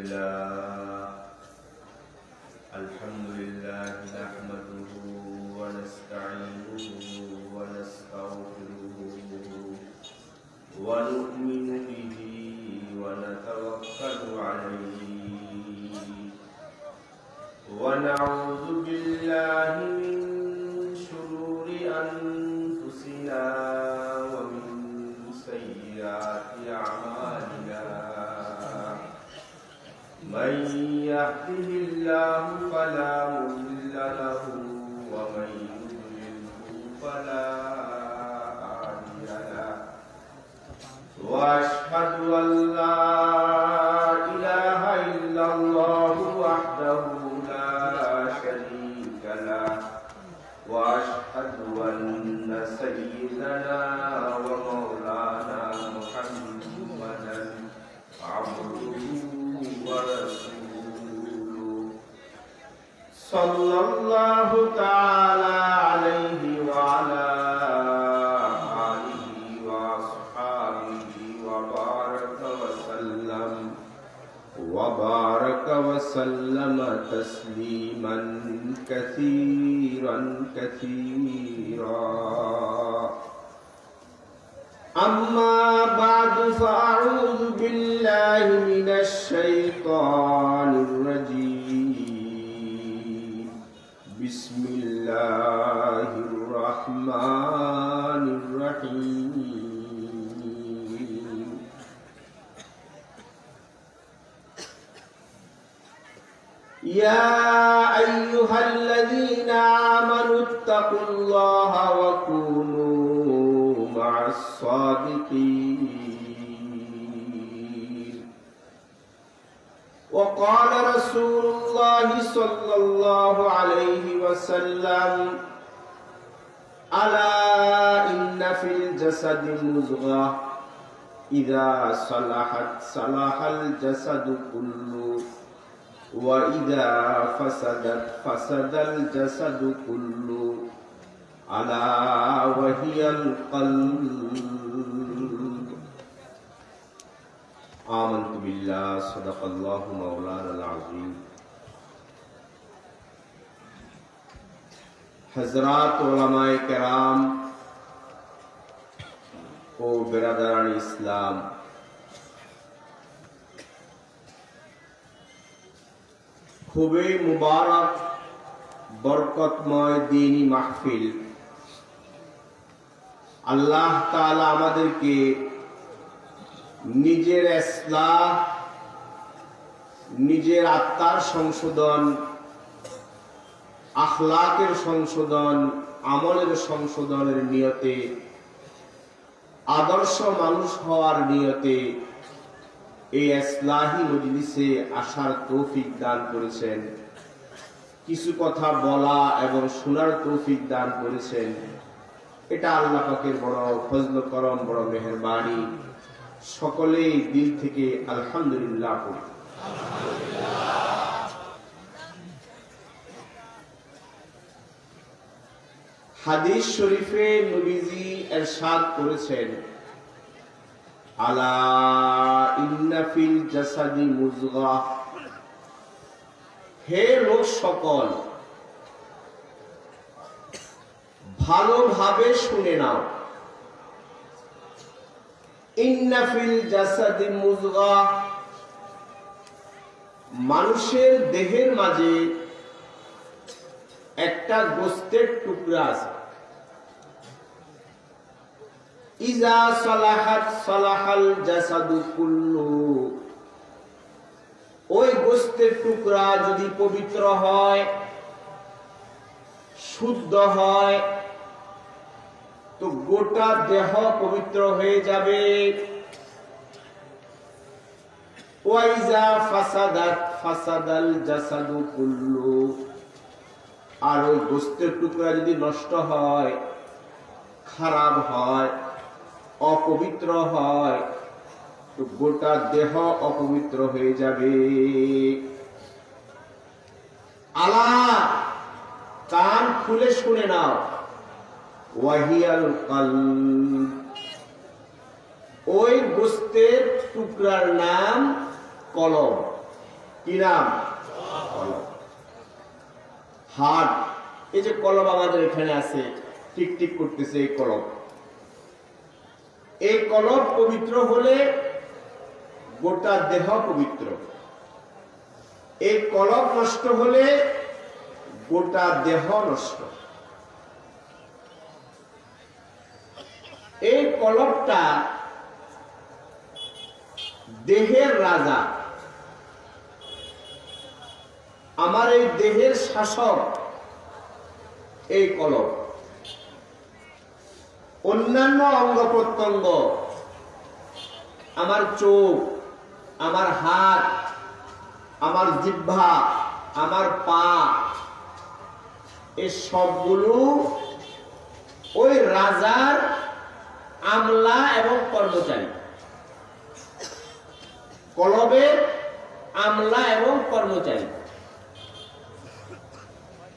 لله نحمده ونستعينه ونستغفره ونؤمن به ونتوكل عليه ونعوذ بالله من شرور أنفسنا ومن سيئات أعمالنا من يهده الله فلا مضل له ومن يضلله فلا هادي له وأشهد أن لا إله إلا الله وحده لا شريك له وأشهد أن سيدنا ومولانا محمدا عبده ورسوله صلى الله تعالى عليه وعلى آله وأصحابه وبارك وسلم تسليما كثيرا أما بعد فأعوذ بالله من الشيطان الرجيم بسم الله الرحمن الرحيم يا أيها الذين آمنوا اتقوا الله وكونوا مع الصادقين وقال رسول الله صلى الله عليه وسلم ألا إن في الجسد مضغة إذا صلحت صلح الجسد كله وإذا فسدت فسد الجسد كله ألا وهي القلب آمنت بالله صدق الله مولانا العظيم हजरात उलमाए किराम ও बिरादरान इस्लाम খুবই মুবারক বরকতময় দ্বীনি মাহফিল আল্লাহ তাআলা আমাদেরকে নিজের ইসলাহ নিজের আত্মার সংশোধন আখলাকের সংশোধন আমলের সংশোধনের নিয়তে আদর্শ মানুষ হওয়ার নিয়তে এই ইসলাহি মজলিসে আসার তৌফিক দান করেছেন কিছু কথা বলা এবং শোনার তৌফিক দান করেছেন এটা আল্লাহ পাকের বড় ফজল করম বড় মেহেরবানি সকলেই দিল থেকে আলহামদুলিল্লাহ পড়ি হাদিস শরীফে নবীজি ইরশাদ করেছেন আলা ইন্না ফিল জাসাদি মুযগা হে লোক সকল ভালোভাবে শুনে নাও ইন্না ফিল জাসাদি মুযগা মানুষের দেহের মাঝে একটা গোশতের টুকরা আছে ইজা সালাহাত সালাহাল জাসাদু কুল্লু ওই গোশতের টুকরা যদি পবিত্র হয় শুদ্ধ হয় তো গোটা দেহ পবিত্র হয়ে যাবে ওয়াইজা ফাসাদাত ফাসাদাল জাসাদু কুল্লু আর ওই গোশতের টুকরা যদি নষ্ট হয় খারাপ হয় অপবিত্র হয় তো গোটা দেহ অপবিত্র হয়ে যাবে আলা কান খুলে শুনে নাও ওয়াহিয়াল কলব ওই গোশতের টুকরার নাম কলব কি নাম? কলব। হার্ট, এই যে কলব আমাদের এখানে আছে, টিক টিক করতেছে, এই কলব। এই কলব পবিত্র হলে গোটা দেহ পবিত্র। এই কলব নষ্ট হলে গোটা দেহ নষ্ট। এই কলবটা দেহের রাজা, আমার এই দেহের শাসক এই কলব। অন্যান্য অঙ্গ প্রত্যঙ্গ, আমার চোখ, আমার হাত, আমার জিহ্বা, আমার পা, এই সবগুলো ওই রাজার আমলা এবং কর্মচারী। কলবের আমলা এবং কর্মচারী।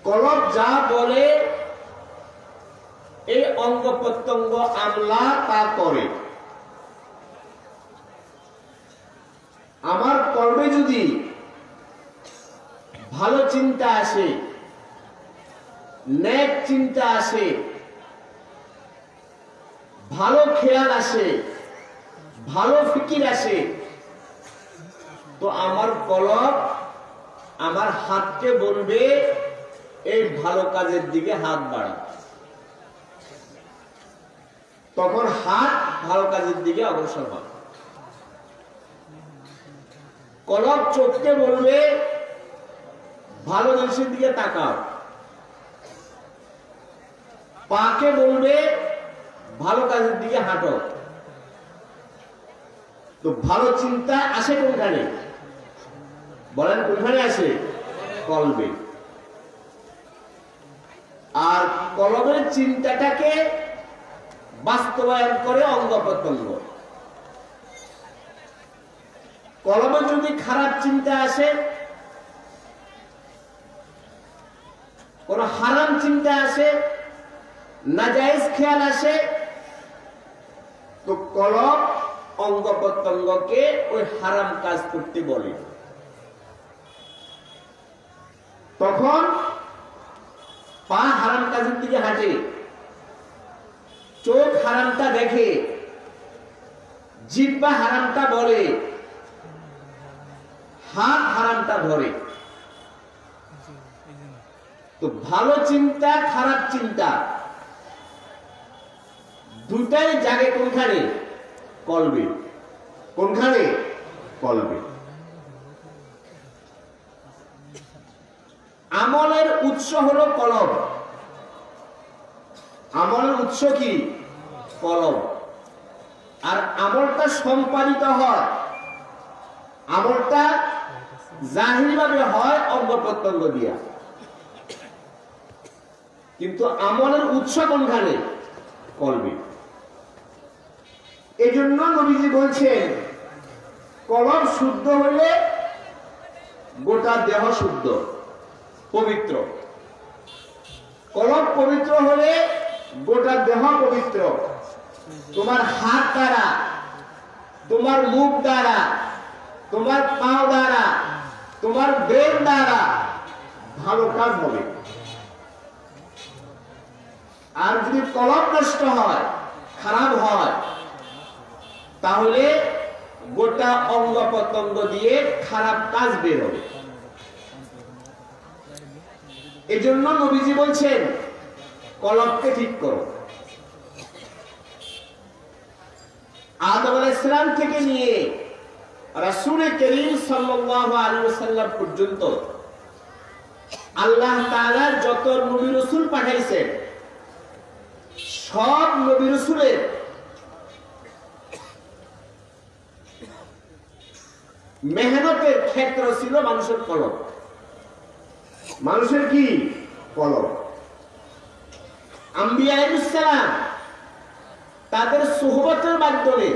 কলব যা বলে এই অঙ্গ প্রত্যঙ্গ আমলা তা করে। আমার কর্মে যদি ভালো চিন্তা আসে, নেক চিন্তা আসে, ভালো খেয়াল আসে, ভালো ফিকির আসে, তো আমার কলব আমার হাতকে বলবে এই ভালো কাজের দিকে হাত বাড়া। তখন হাত ভালো কাজের দিকে অগ্রসর হবে। কলব চোখকে বলবে ভালো জিনিসের দিকে তাকাও। পাকে বলবে ভালো কাজের দিকে হাঁটো। তো ভালো চিন্তা আসে কোনখানে? বলেন কোনখানে আসে? কলবে। আর কলবের চিন্তাটাকে বাস্তবায়ন করে অঙ্গ প্রত্যঙ্গ। কলবে যদি খারাপ চিন্তা আসে, কোন হারাম চিন্তা আসে, নাজায়েজ খেয়াল আসে, তো কলব অঙ্গ প্রত্যঙ্গকে ওই হারাম কাজ করতে বলে। তখন পা হারাম কাজের দিকে হাঁটে, চোখ হারামটা দেখে, জিহ্বা হারামটা বলে, হাত হারামটা ধরে। তো ভালো চিন্তা খারাপ চিন্তা দুটাই জাগে কোনখানে? কলবে। কোনখানে? কলবে। আমলের উৎস হলো কলব। আমলের উৎস কি? কলব। আর আমলটা সম্পাদিত হয়, আমলটা জাহিরি ভাবে হয় অঙ্গ প্রত্যঙ্গ দিয়া, কিন্তু আমলের উৎস কোনখানে? কলবে। এই জন্য নবীজি বলছেন কলব শুদ্ধ হইলে গোটা দেহ শুদ্ধ পবিত্র। কলব পবিত্র হলে গোটা দেহ পবিত্র। তোমার হাত দ্বারা, তোমার মুখ দ্বারা, তোমার পাও দ্বারা, তোমার ব্রেন দ্বারা ভালো কাজ হবে। আর যদি কলব নষ্ট হয়, খারাপ হয়, তাহলে গোটা অঙ্গ প্রত্যঙ্গ দিয়ে খারাপ কাজ বের হবে। এই জন্য নবীজি বলছেন কলবকে ঠিক করো। আদম আলাইহিস সালাম থেকে নিয়ে রাসূল করিম সাল্লাল্লাহু আলাইহি ওয়াসাল্লাম পর্যন্ত আল্লাহ তাআলা যত নবী রাসূল পাঠাইছেন, সব নবী রাসূলের মেহনতের ক্ষেত্র ছিল মানুষের কলব। মানুষের কি? কলব। আম্বিয়া আলাইহিস সালাম তাদের সুহবতের মাধ্যমে,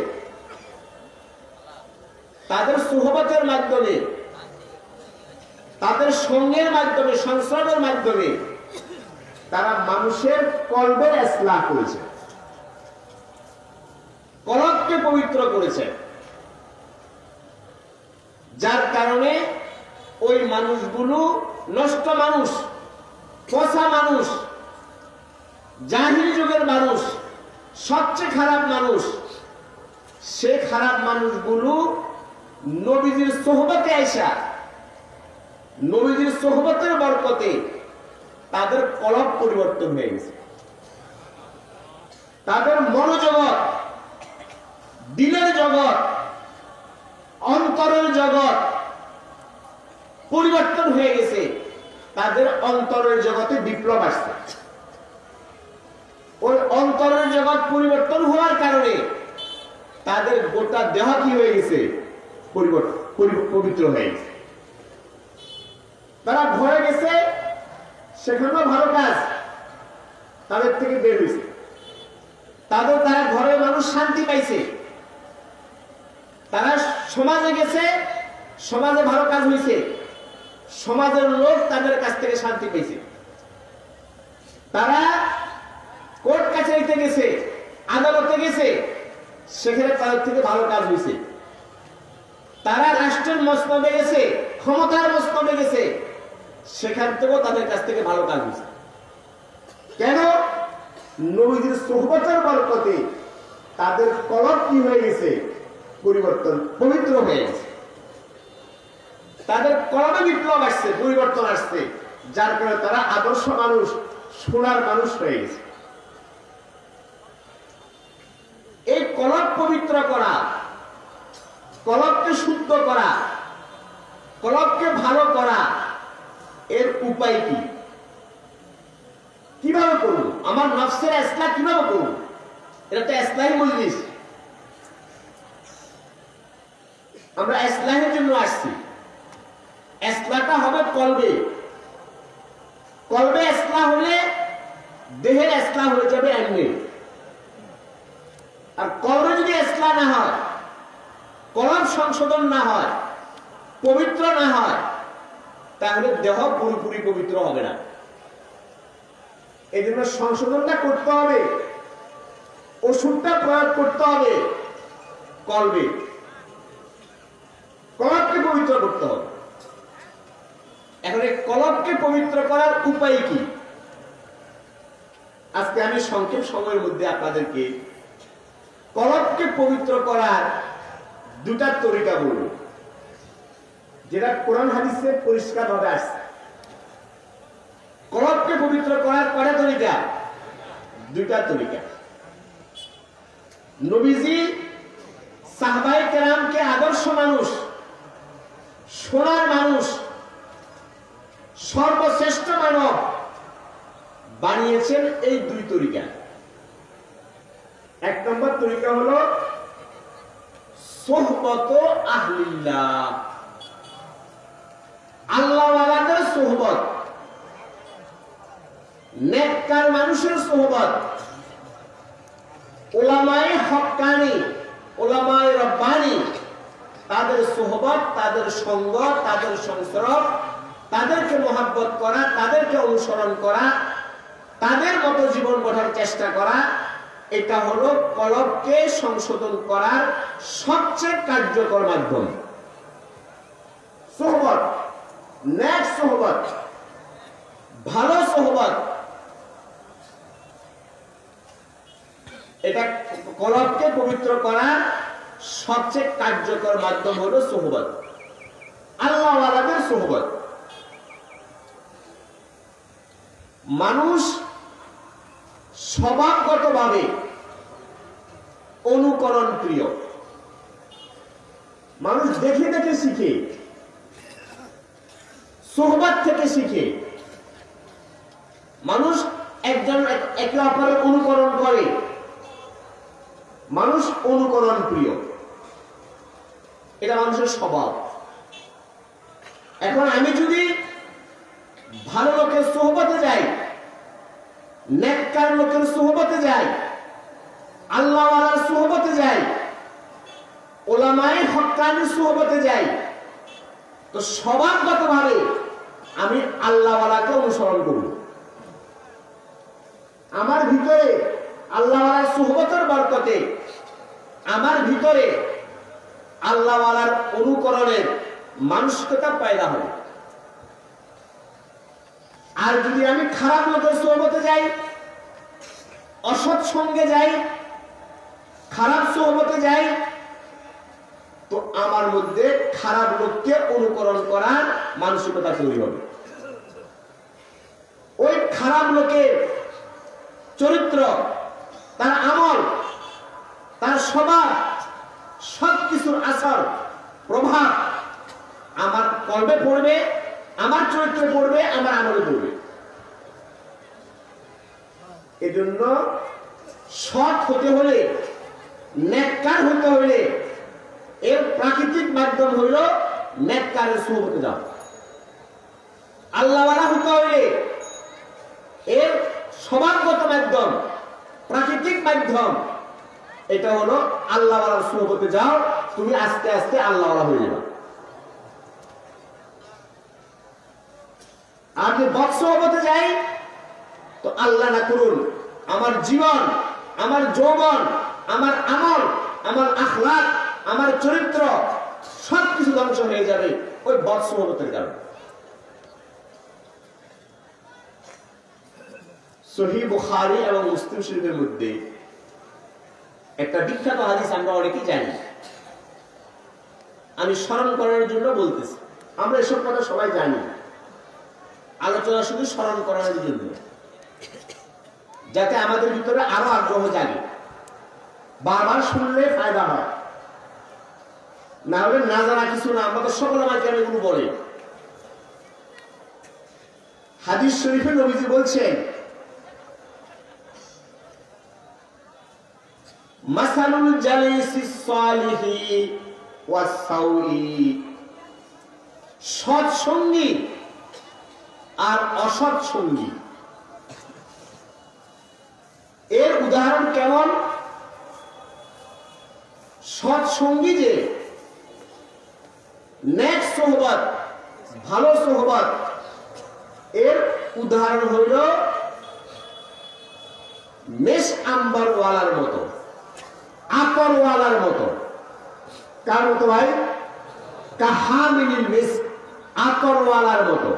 তাদের সঙ্গের মাধ্যমে, সংস্রবের মাধ্যমে তারা মানুষের কলবের ইসলাহ করেছে, কলবকে পবিত্র করেছে। যার কারণে ওই মানুষগুলো নষ্ট মানুষ, পচা মানুষ, জাহিলি যুগের মানুষ, সবচেয়ে খারাপ মানুষ। সে খারাপ মানুষগুলো নবীজির সোহবতে আইসা, নবীজির সোহবতের বরকতে তাদের কলব পরিবর্তন হয়ে গেছে। তাদের মনোজগৎ, দিলের জগৎ, অন্তরের জগৎ পরিবর্তন হয়ে গেছে। তাদের অন্তরের জগতে বিপ্লব আসছে। ওই অন্তরের জগৎ পরিবর্তন হওয়ার কারণে তাদের গোটা দেহ কি হয়ে গেছে? পবিত্র হয়ে গেছে। তারা ঘরে গেছে, সেখানেও ভালো কাজ তাদের থেকে বের হয়েছে। তারা ঘরের মানুষ শান্তি পাইছে। তারা সমাজে গেছে, সমাজে ভালো কাজ হয়েছে, সমাজের লোক তাদের কাছ থেকে শান্তি পেয়েছে। তারা কোর্ট কাছারিতে গেছে, আদালতে গেছে, সেখানে তাদের থেকে ভালো কাজ হয়েছে। তারা রাষ্ট্রের মসনদে গেছে, ক্ষমতার মসনদে গেছে, সেখান থেকেও তাদের কাছ থেকে ভালো কাজ হয়েছে। কেন? নবীজির সোহবতের বরকতে তাদের কলব কি হয়ে গেছে? পরিবর্তন, পবিত্র হয়ে গেছে। তাদের কলবে বিপ্লব আসছে, পরিবর্তন আসছে, যার কারণে তারা আদর্শ মানুষ, সোনার মানুষ হয়ে গেছে। এই কলব পবিত্র করা, কলবকে শুদ্ধ করা, কলবকে ভালো করা, এর উপায় কি? কিভাবে করব? আমার নফসের ইসলাহ কিভাবে করব? এটা তো ইসলাহি মজলিস, আমরা ইসলাহের জন্য আসছি। ইসলাহটা হবে কলবে। কলবে ইসলাহ হলে দেহের ইসলাহ হয়ে যাবে এমনি। আর কলবে যদি ইসলাহ না হয়, কলব সংশোধন না হয়, পবিত্র না হয়, তাহলে দেহ পুরোপুরি পবিত্র হবে না। এই জন্য সংশোধনটা করতে হবে, ওষুধটা প্রয়োগ করতে হবে কলবে, কলবকে পবিত্র করতে হবে। এখন এই কলবকে পবিত্র করার উপায় কি? আজকে আমি সংক্ষেপ সময়ের মধ্যে আপনাদেরকে কলবকে পবিত্র করার দুটা তরিকা বলব, যেটা কোরআন হাদিসে পরিষ্কার ভাবে আসছে। কলবকে পবিত্র করার কয়টা তরিকা? দুটা তরিকা। নবীজি সাহাবায়ে কেরামকে আদর্শ মানুষ, সোনার মানুষ, সর্বশ্রেষ্ঠ মানব বানিয়েছেন এই দুই তরিকা। এক নম্বর তরিকা হলো সোহবত আহলিল্লাহ, আল্লাহ ওয়ালাদের সোহবত, নেককার মানুষের সোহবত, উলামায়ে হক্কানি, উলামায়ে রব্বানি, তাদের সোহবত, তাদের সঙ্গ, তাদের সংসর্গ, তাদেরকে মহাব্বত করা, তাদেরকে অনুসরণ করা, তাদের মতো জীবন গড়ার চেষ্টা করা, এটা হলো কলবকে সংশোধন করার সবচেয়ে কার্যকর মাধ্যম। সোহবত, নেক সোহবত, ভালো সোহবত, এটা কলবকে পবিত্র করার সবচেয়ে কার্যকর মাধ্যম হলো সোহবত, আল্লাহ ওয়ালাদের সোহবত। মানুষ স্বভাবগতভাবে অনুকরণ প্রিয়, মানুষ দেখে দেখে শিখে, সোহবত থেকে শিখে। মানুষ একজন একে অপরের অনুকরণ করে, মানুষ অনুকরণ প্রিয়, এটা মানুষের স্বভাব। এখন আমি যদি ভালো লোকের সোহবতে যাই, নেককার লোকের সোহবতে যাই, আল্লাহ ওয়ালার সোহবতে যাই, উলামায়ে হক্কানির সোহবতে যাই, তো স্বভাবগতভাবে আমি আল্লাহ ওয়ালাকে অনুসরণ করব। আমার ভিতরে আল্লাহ ওয়ালার সোহবতের বরকতে আমার ভিতরে আল্লাহ ওয়ালার অনুকরণের মানসিকতা পয়দা হবে। আর যদি আমি খারাপ লোকের সোহবতে যাই, অসৎ সঙ্গে যাই, খারাপ সোহবতে যাই, তো আমার মধ্যে খারাপ লোককে অনুকরণ করার মানসিকতা তৈরি হবে। ওই খারাপ লোকের চরিত্র, তার আমল, তার স্বভাব, সবকিছুর আসর প্রভাব আমার কর্মে পড়বে, আমার চরিত্রে পড়বে, আমার আমলে পড়বে। এজন্য সৎ হতে হলে, নেককার হতে হলে এর প্রাকৃতিক মাধ্যম হইল নেককারের সোহবতে যাও। আল্লাহওয়ালা হতে হলে এর স্বভাবগত মাধ্যম, প্রাকৃতিক মাধ্যম, এটা হলো আল্লাহওয়ালার সোহবতে যাও। তুমি আস্তে আস্তে আল্লাহওয়ালা হয়ে যাবে। আর যদি বদ সোহবতে যাই, তো আল্লাহ না করুন আমার জীবন, আমার যৌবন, আমার আমল, আমার আখলাক, আমার চরিত্র সবকিছু ধ্বংস হয়ে যাবে ওই বদ সোহবতের কারণে। সহিহ বুখারী এবং মুসলিম শরীফের মধ্যে একটা বিখ্যাত হাদিস আমরা অনেকেই জানি, আমি স্মরণ করার জন্য বলতেছি। আমরা এসব কথা সবাই জানি, আলোচনা শুধু স্মরণ করার জন্য, যাতে আমাদের ভিতরে আরো আগ্রহ জাগে। বারবার শুনলে ফায়দা হয়, না হলে না জানা কিছু না। আমরা তো সকল আমাকে এগুলো বলে। হাদিস শরীফে নবীজি বলছেন, মাসালুল জালিসিস সালিহি ওয়াস সাউই, সৎ সঙ্গী আর অসৎ সঙ্গী এর উদাহরণ কেমন? সৎ সঙ্গী যে নেক সোহবত, ভালো সোহবত, এর উদাহরণ হইল মেষ আম্বারওয়ালার মতো, আতরওয়ালার মতো। কার মতো ভাই? কাহামিনিল মেষ, আতরওয়ালার মতো।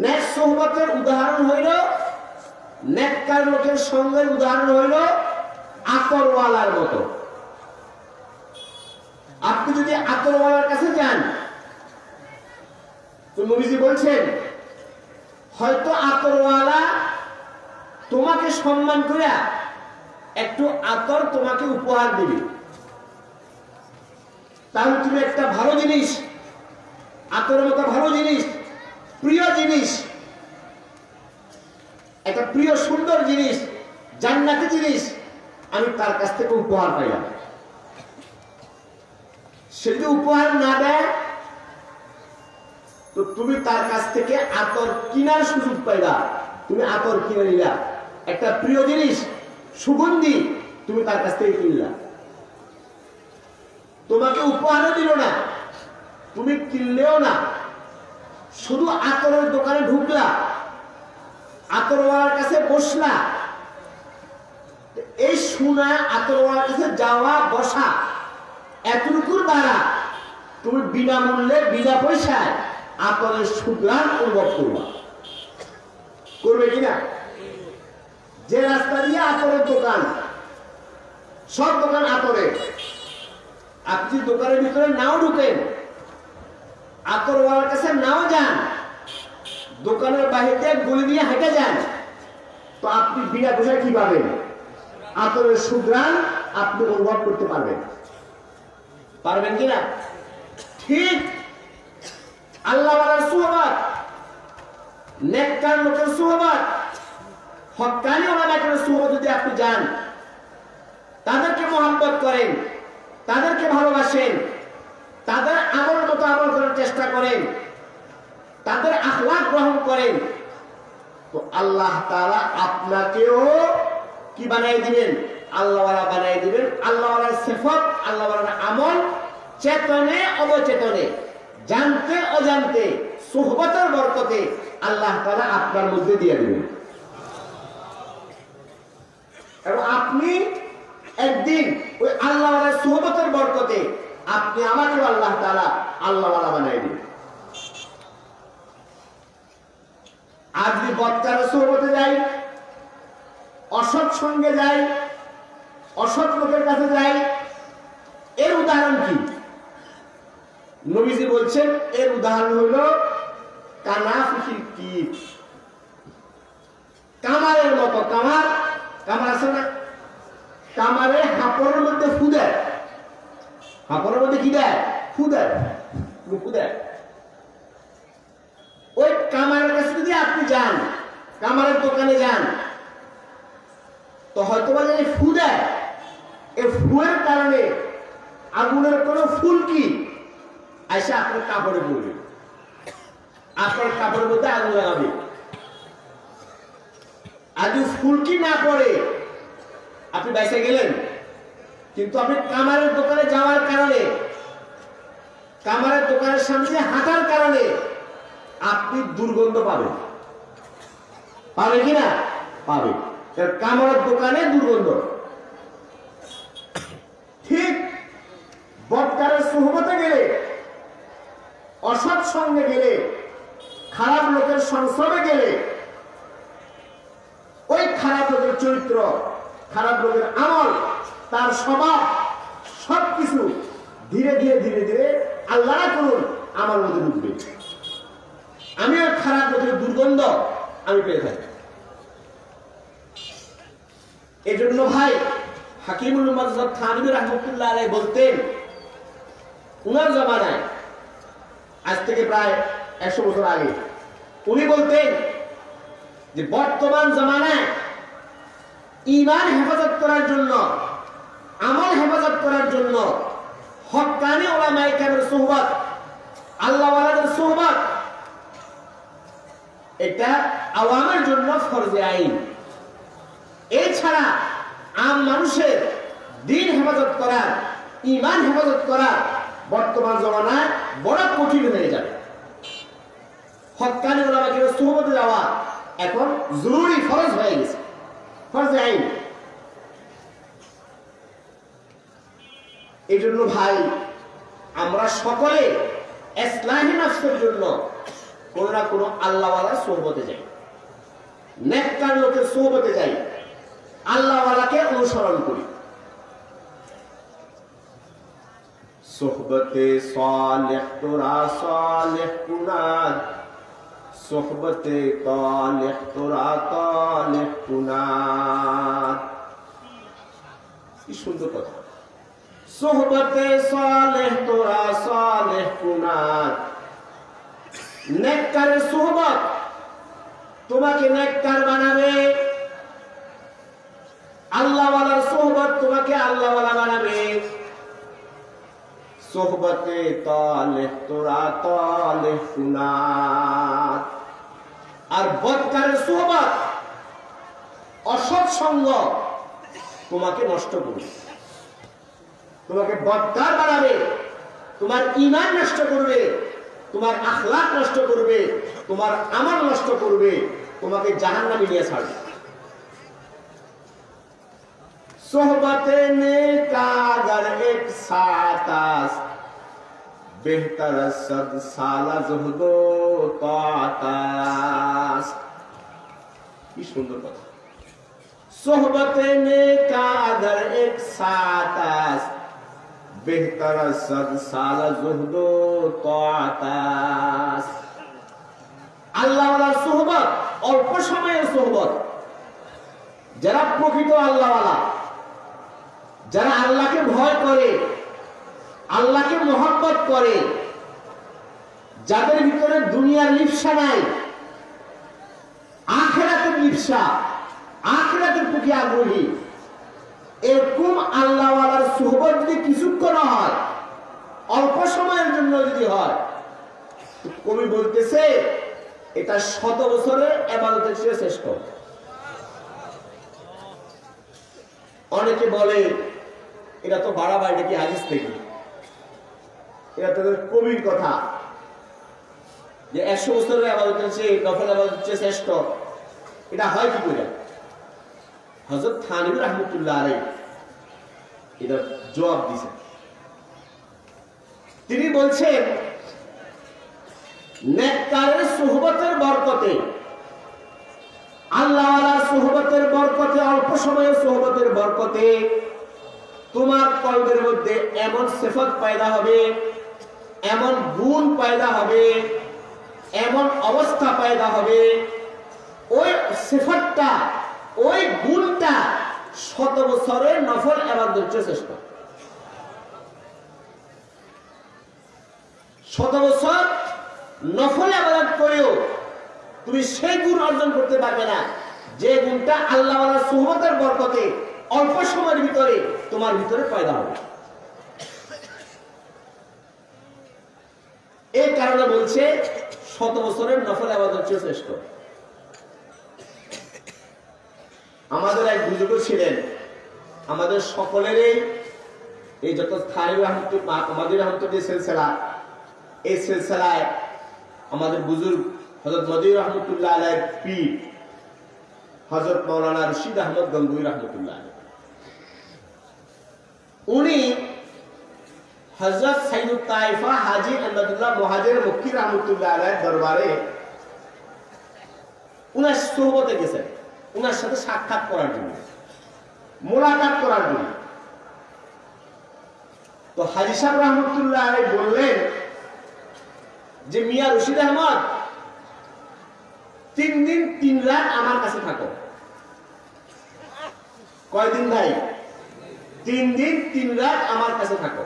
নেক সোহবতের উদাহরণ হইল, নেককার লোকের সঙ্গের উদাহরণ হইল আতরওয়ালার মতো। আপনি যদি আতরওয়ালার কাছে যান, তো নবীজি বলছেন হয়তো আতরওয়ালা তোমাকে সম্মান করে একটু আতর তোমাকে উপহার দিবে, তাহলে তুমি একটা ভালো জিনিস, আতরের মতো ভালো জিনিস, প্রিয় জিনিস, একটা প্রিয় সুন্দর জিনিস, জান্নাতি জিনিস আমি তার কাছ থেকে উপহার পাইলাম। সে যদি উপহার না দেয়, তো তুমি তার কাছ থেকে আতর কিনার সুযোগ পাইলা, তুমি আতর কিনে নিলা। একটা প্রিয় জিনিস, সুগন্ধি, তুমি তার কাছ থেকে কিনলা। তোমাকে উপহারও দিল না, তুমি কিনলেও না, শুধু আতরের দোকানে ঢুকলা, আতরওয়ালার কাছে বসলা। এই শোনা আতরওয়ালার কাছে যাওয়া বসা এতটুকুর দ্বারা তুমি বিনামূল্যে, বিনা পয়সায় আতরের সুঘ্রাণ অনুভব করবা। করবে কিনা? যে রাস্তা দিয়ে আতরের দোকান, সব দোকান আতরের, আপনি দোকানের ভিতরে নাও ঢুকেন, আতরওয়ালার কাছে নাও যান, দোকানের বাহিরে গলি দিয়ে হেঁটে যান, তো আপনি বিনা পয়সায় কি পাবেন? আতরের সুঘ্রাণ আপনি অনুভব করতে পারবেন। পারবেন কিনা? ঠিক আল্লাহওয়ালার সুহবত, নেককার লোকের সুহবত, হক্কানি ওলামায়ের সুহবত যদি আপনি যান, তাদেরকে মহব্বত করেন, তাদেরকে ভালোবাসেন, তাদের আমল মতো আমল করার চেষ্টা করেন, তাদের আখলাক গ্রহণ করেন, তো আল্লাহ তাআলা আপনাকেও কি বানাই দিবেন? আল্লাহওয়ালা বানাই দিবেন। আল্লাহওয়ালার সিফত, আল্লাহওয়ালার আমল চেতনে অবচেতনে, জানতে অজান্তে, সুহবতের বরকতে আল্লাহ তাআলা আপনার মধ্যে দিয়ে দিবেন। এবং আপনি একদিন ওই আল্লাহওয়ালার সুহবতের বরকতে আপনি আমাকেও আল্লাহ তাআলা আল্লাহওয়ালা বানাই দিবেন। আর যদি বদকারের সোহবতে যাই, অসৎ সঙ্গে যাই, অসৎ লোকের কাছে যাই, এর উদাহরণ কি? নবীজি বলছেন এর উদাহরণ হইল কানাফিল কীট, কামারের মতো। কামার আছে না? কামারে হাঁপড়ের মধ্যে ফু দেয়, হাঁপড়ের মধ্যে কি দেয়? ফু দেয়, ফু দেয়। ওই কামারের কাছে যদি আপনি যান, কামারের দোকানে যান, তো হয়তো বা এই ফু দেয়, এই ফুয়ের কারণে আগুনের কোন ফুলকি এসে আপনার কাপড়ে পড়বে, আপনার কাপড়ের মধ্যে আগুন লাগাবে। আর যদি ফুলকি না পড়ে আপনি বেঁচে গেলেন, কিন্তু আপনি কামারের দোকানে যাওয়ার কারণে, কামারের দোকানের সামনে হাঁটার কারণে আপনি দুর্গন্ধ পাবেন। পাবে কিনা? পাবে। কামারের দোকানে দুর্গন্ধ। ঠিক বদকারের সোহবতে গেলে, অসৎ সঙ্গে গেলে, খারাপ লোকের সংস্রবে গেলে, ওই খারাপ লোকের চরিত্র, খারাপ লোকের আমল, তার স্বভাব, সবকিছু ধীরে ধীরে ধীরে ধীরে আল্লাহ করুন আমার মধ্যে ঢুকবে। আমি আর খারাপ লোকের দুর্গন্ধ আমি পেয়ে থাকি। এই জন্য ভাই হাকিমুল মাজহাব থানভী রাহমাতুল্লাহ আলাইহি বলতেন, উনার জামানায়, আজ থেকে প্রায় 100 বছর আগে, উনি বলতেন যে বর্তমান জামানায় ঈমান হেফাজত করার জন্য, আমল হেফাজত করার জন্য হক্কানি উলামায়ে কেরামের সুহবত, আল্লাহ ওয়ালাদের সুহবত, এটা আওয়ামের জন্য ফরজে আইন। এছাড়া আম মানুষের দিন হেফাজত করা, ঈমান হেফাজত করা বর্তমান জামানায় বড় কঠিন হয়ে যাবে। হক্কানি উলামায়ে কেরামের সুহবতে যাওয়া এখন জরুরি, ফরজ হয়ে গেছে, ফরজে আইন। এই জন্য ভাই আমরা সকলে ইসলাহি নফসের জন্য কোন না কোন আল্লাহওয়ালার সোহবতে যাই, নেককার লোকের সোহবতে যাই, আল্লাহওয়ালাকে অনুসরণ করি। সোহবতে সালেহ তোরা সালেহ কুনাদ, সোহবতে তালেহ তোরা তালেহ কুনাদ। কি সুন্দর কথা। সোহবতে সালেহ তোরা সালেহ কুনাদ, নেককারের সোহবত তোমাকে নেককার বানাবে, আল্লাহওয়ালার সোহবত তোমাকে আল্লাহওয়ালা বানাবে। সোহবতে তালেহ তোরা তালেহ কুনাদ। আর বদকারের সোহবত, অসৎ সঙ্গ তোমাকে নষ্ট করবে, তোমাকে বদকার বানাবে, তোমার ঈমান নষ্ট করবে, তোমার আখলাক নষ্ট করবে, তোমার আমল নষ্ট করবে, তোমাকে জাহান্নামে নিয়ে ছাড়বে। सोहबते नेका अगर एक साथ बेहतर सद साला जुहदो तातास। কি সুন্দর কথা। सोहबते नेका अगर एक साथ बेहतर सद साला जुहदो तातास। আল্লাহ ওয়ালার সোহবত অল্প সময়ের সোহবত। যারা প্রকৃত আল্লাহওয়ালা, যারা আল্লাহকে ভয় করে, আল্লাহকে মহব্বত করে, যাদের ভিতরে দুনিয়ার লিপ্সা নাই, আখিরাতের লিপ্সা, আখিরাতের প্রতি আগ্রহী, এরকম আল্লাহওয়ালার সোহবত যদি কিছুক্ষণ হয়, অল্প সময়ের জন্য যদি হয়, কবি বলতেছে এটা 100 বছরের ইবাদতের চেয়ে শ্রেষ্ঠ। অনেকে বলে এটা তো বাড়াবা, এটা কি হাদিস থেকে? এটা তো কবির কথা যে 100 বছরের ইবাদতের চেয়ে নফল ইবাদতের চেয়ে শ্রেষ্ঠ। এটা হয় কি করে? হযরত থানভী রাহমাতুল্লাহ আলাইহি এটা জবাব দিয়েছেন। তিনি বলছেন নেককারের সুহবতের বরকতে আল্লাহওয়ালা সোহবতের বরকতে, অল্প সময়ের সোহবতের বরকতে তোমার কলবের মধ্যে এমন সিফাত পয়দা হবে, এমন গুণ পয়দা হবে, এমন অবস্থা পয়দা হবে, ওই সিফাতটা, ওই গুণটা 100 বছরের নফল ইবাদতের চেয়ে শ্রেষ্ঠ। 100 বছর নফল ইবাদত করেও তুমি সেই গুণ অর্জন করতে পারবে না যে গুণটা আল্লাহওয়ালার সুহবতের বরকতে অল্প সময়ের ভিতরে তোমার ভিতরে পয়দা হবে। এই কারণে বলছে 100 বছরের নফল ইবাদত চেয়ে শ্রেষ্ঠ। আমাদের এক বুজুর্গ ছিলেন, আমাদের সকলেরই এই যত থানি রহমতুল্লাহ, আমাদের রহমতুল্লাহ সিলসিলা, এই সিলসিলায় আমাদের বুজুর্গ হযরত মদি রহমতুল্লাহ আলাইহির পীর হযরত মাওলানা রশিদ আহমদ গঙ্গুই রহমতুল্লাহ আলাইহি, উনি হযরত সাইয়্যিদ তায়েফা হাজী আহমদুল্লাহ মুহাজির মক্কি রহমতুল্লাহ আলাইহির দরবারে উনার সোহবতে গেছেন, উনার সাথে সাক্ষাৎ করার জন্য, মোলাকাত করার জন্য। তো হাজী সাহেব রহমতুল্লাহ আলাইহি বললেন যে মিয়া রশিদ আহমদ, 3 দিন 3 রাত আমার কাছে থাকো। কয়দিন ভাই? 3 দিন 3 রাত আমার কাছে থাকো।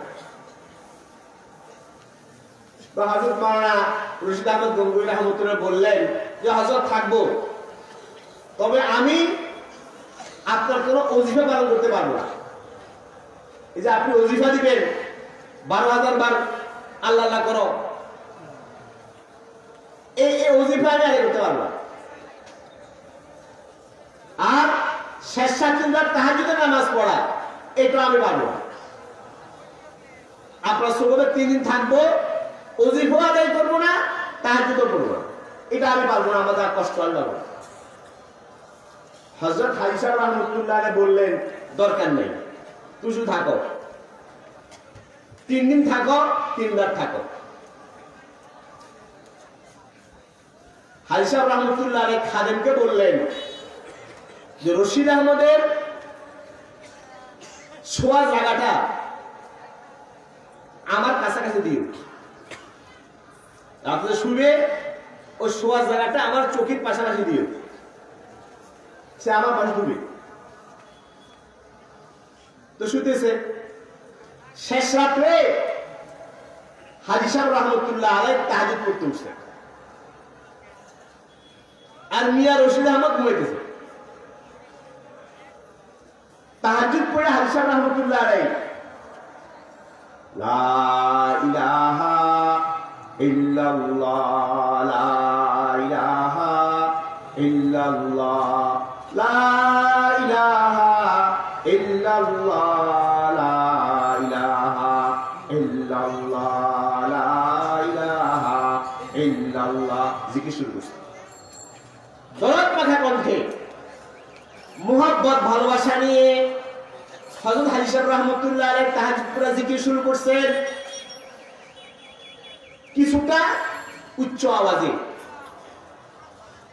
তো হযরত মাওলানা রশিদ আহমদ গঙ্গুই রহমতুল্লাহ বললেন যে হযরত থাকবো, তবে আমি আপনার কোনো ওজিফা পালন করতে পারবো না। এই যে আপনি ওজিফা দিবেন 12,000 বার আল্লাহ আল্লাহ করো, এই ওজিফা আমি আগে করতে পারবো না। আর শেষ 7 রাত তাহাজ্জুদের নামাজ পড়া, এটা আমি পারবো না। আপনার সুবহে 3 দিন থাকবো, ওজিফা আদায় করবো না, তাহাজ্জুদও পড়বো না, এটা আমি পারবো না, আমাদের কষ্ট হয় পারবো না। হযরত হাজী সাহেব রহমতুল্লাহ আলাইহি বললেন দরকার নেই, তুই শুধু থাকো, 3 দিন থাকো, 3 রাত থাকো। হাজী সাহেব রহমতুল্লাহ আলাইহি খাদেমকে বললেন যে রশিদ আহমদের শোয়া জায়গাটা আমার কাছাকাছি দিও, আপনি শুনে ওই শোয়া জায়গাটা আমার চোখের পাশাপাশি দিও, সে আমার পাশে শুবে। তো শুতেছে, শেষ রাত্রে হাজী সাহেব রহমতুল্লাহ আলাইহি তাহাজ্জুদ পড়তে উঠছে, আর মিয়া রশিদ আহমদ ঘুমাইতেছে। তাহাজ্জুদ পড়ে হাজী সাহেব রহমতুল্লাহ আলাইহি লা ইলাহা ইল্লাল্লাহ, লা ইলাহা ইল্লাল্লাহ, লা ইলাহা ইল্লাল্লাহ, লা ইলাহা ইল্লাল্লাহ, লা ইলাহা ইল্লাল্লাহ জিকির শুরু করছে। দরদ মাখা কণ্ঠে, মুহাব্বত ভালোবাসা নিয়ে হযরত হাজী সাহেব রহমতুল্লাহ আলাইহি তাহাজ্জুদ পড়া জিকির শুরু করছেন। কিছুটা উচ্চ আওয়াজে,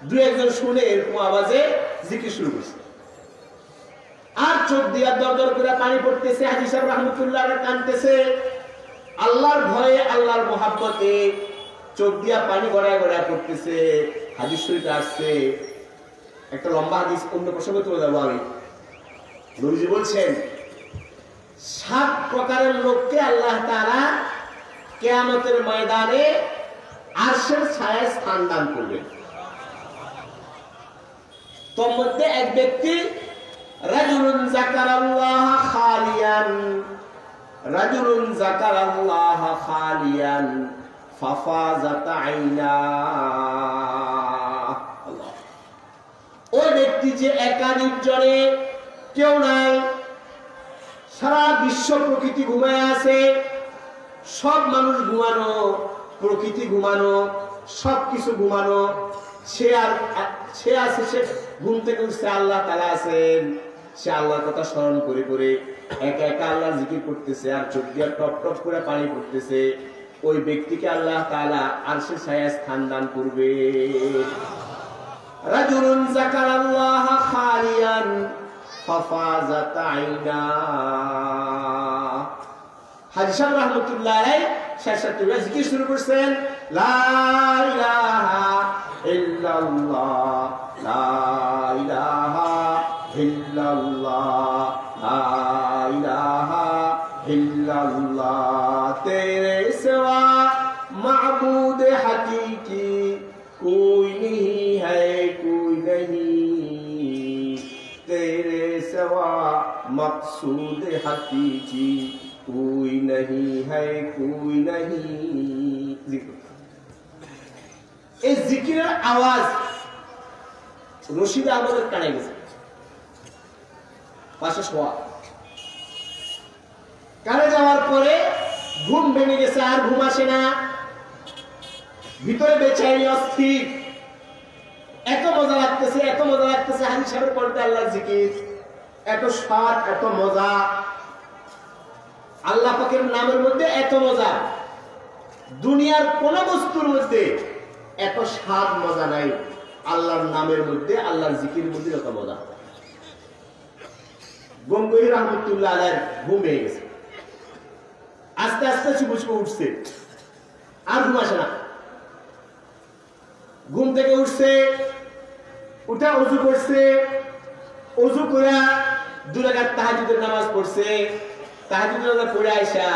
2-1 শুনে এরকম আওয়াজে জিকির শুরু করছে। আর চোখ দিয়া দর দর করে পানি পড়তেছে, হাজী সাহেব রহমতুল্লাহ আলাইহি কাঁদতেছে, আল্লাহর ভয়ে, আল্লাহর মুহাব্বতে চোখ দিয়া পানি গড়ায় গড়ায় পড়তেছে। হাদিস শরীফে আসছে, একটা লম্বা হাদিস, অন্য প্রসঙ্গে চলে যাবো আমি। নবীজি বলছেন 7 প্রকারের লোককে আল্লাহ তাআলা কিয়ামতের ময়দানে আরশের ছায়ায় স্থান দান করবেন। তোর মধ্যে এক ব্যক্তি রাজুলুন যাকারাল্লাহ খালিয়ান, রাজুলুন যাকারাল্লাহ খালিয়ান ফাফাজাত আইনা। ওই ব্যক্তি যে একা নির্জনে, কেউ নাই, সারা বিশ্ব প্রকৃতি ঘুমায় আছে, সব মানুষ ঘুমানো, প্রকৃতি ঘুমানো, সবকিছু ঘুমানো, সে আছে, সে ঘুম থেকে উঠছে, আল্লাহ তাআলা আছেন, সে আল্লাহর কথা স্মরণ করে করে একা একা আল্লাহর জিকির করতেছে, আর চোখ দিয়ে টপ টপ করে পানি পড়তেছে। ওই ব্যক্তিকে আল্লাহ তাআলা আরশের ছায়ায় স্থান দান করবে। রাজুলুন যাকারাল্লাহ খালিয়ান ফাফাযাত আইনা। হাজী সাহেব রাহমাতুল্লাহ আলাইহি শেষাতুল্লাহ জিকির শুরু করছেন, লা ইলাহা ইল্লাল্লাহ, লা ইলাহা ইল্লাল্লাহ, লা ইলাহা ইল্লাল্লাহ, তেরে সিवा মাবুদ হकीकी कोई नहीं है कोई नहीं, तेरे सिवा मकसूद हकीकी कोई नहीं है कोई नहीं। এই জিকিরের আওয়াজ রশিদ আহমদের কানে গেছে, পাশে শোয়া। কানে যাওয়ার পরে ঘুম ভেঙে গেছে, আর ঘুম আসে না, ভিতরে বেচাইনি, অস্থির, এত মজা লাগতেছে, এত মজা লাগতেছে। হাজী সাহেবের পড়তে আল্লাহর জিকির, এত স্বাদ, এত মজা, আল্লাহ পাকের নামের মধ্যে এত মজা। দুনিয়ার কোন বস্তুর মধ্যে এত স্বাদ মজা নাই আল্লাহর নামের মধ্যে, আল্লাহর জিকিরের মধ্যে এত মজা। গঙ্গোহী রহমতুল্লাহ আলাইহির ঘুম ভেঙে গেছে, আস্তে আস্তে চুপু চুপু উঠছে, আর ঘুম আসে না। ঘুম থেকে উঠছে, উঠা ওযু করছে, ওযু করে 2 রাকাত তাহাজ্জুদের নামাজ পড়ছে। তাহাজ্জুদের নামাজ পড়ে আইসা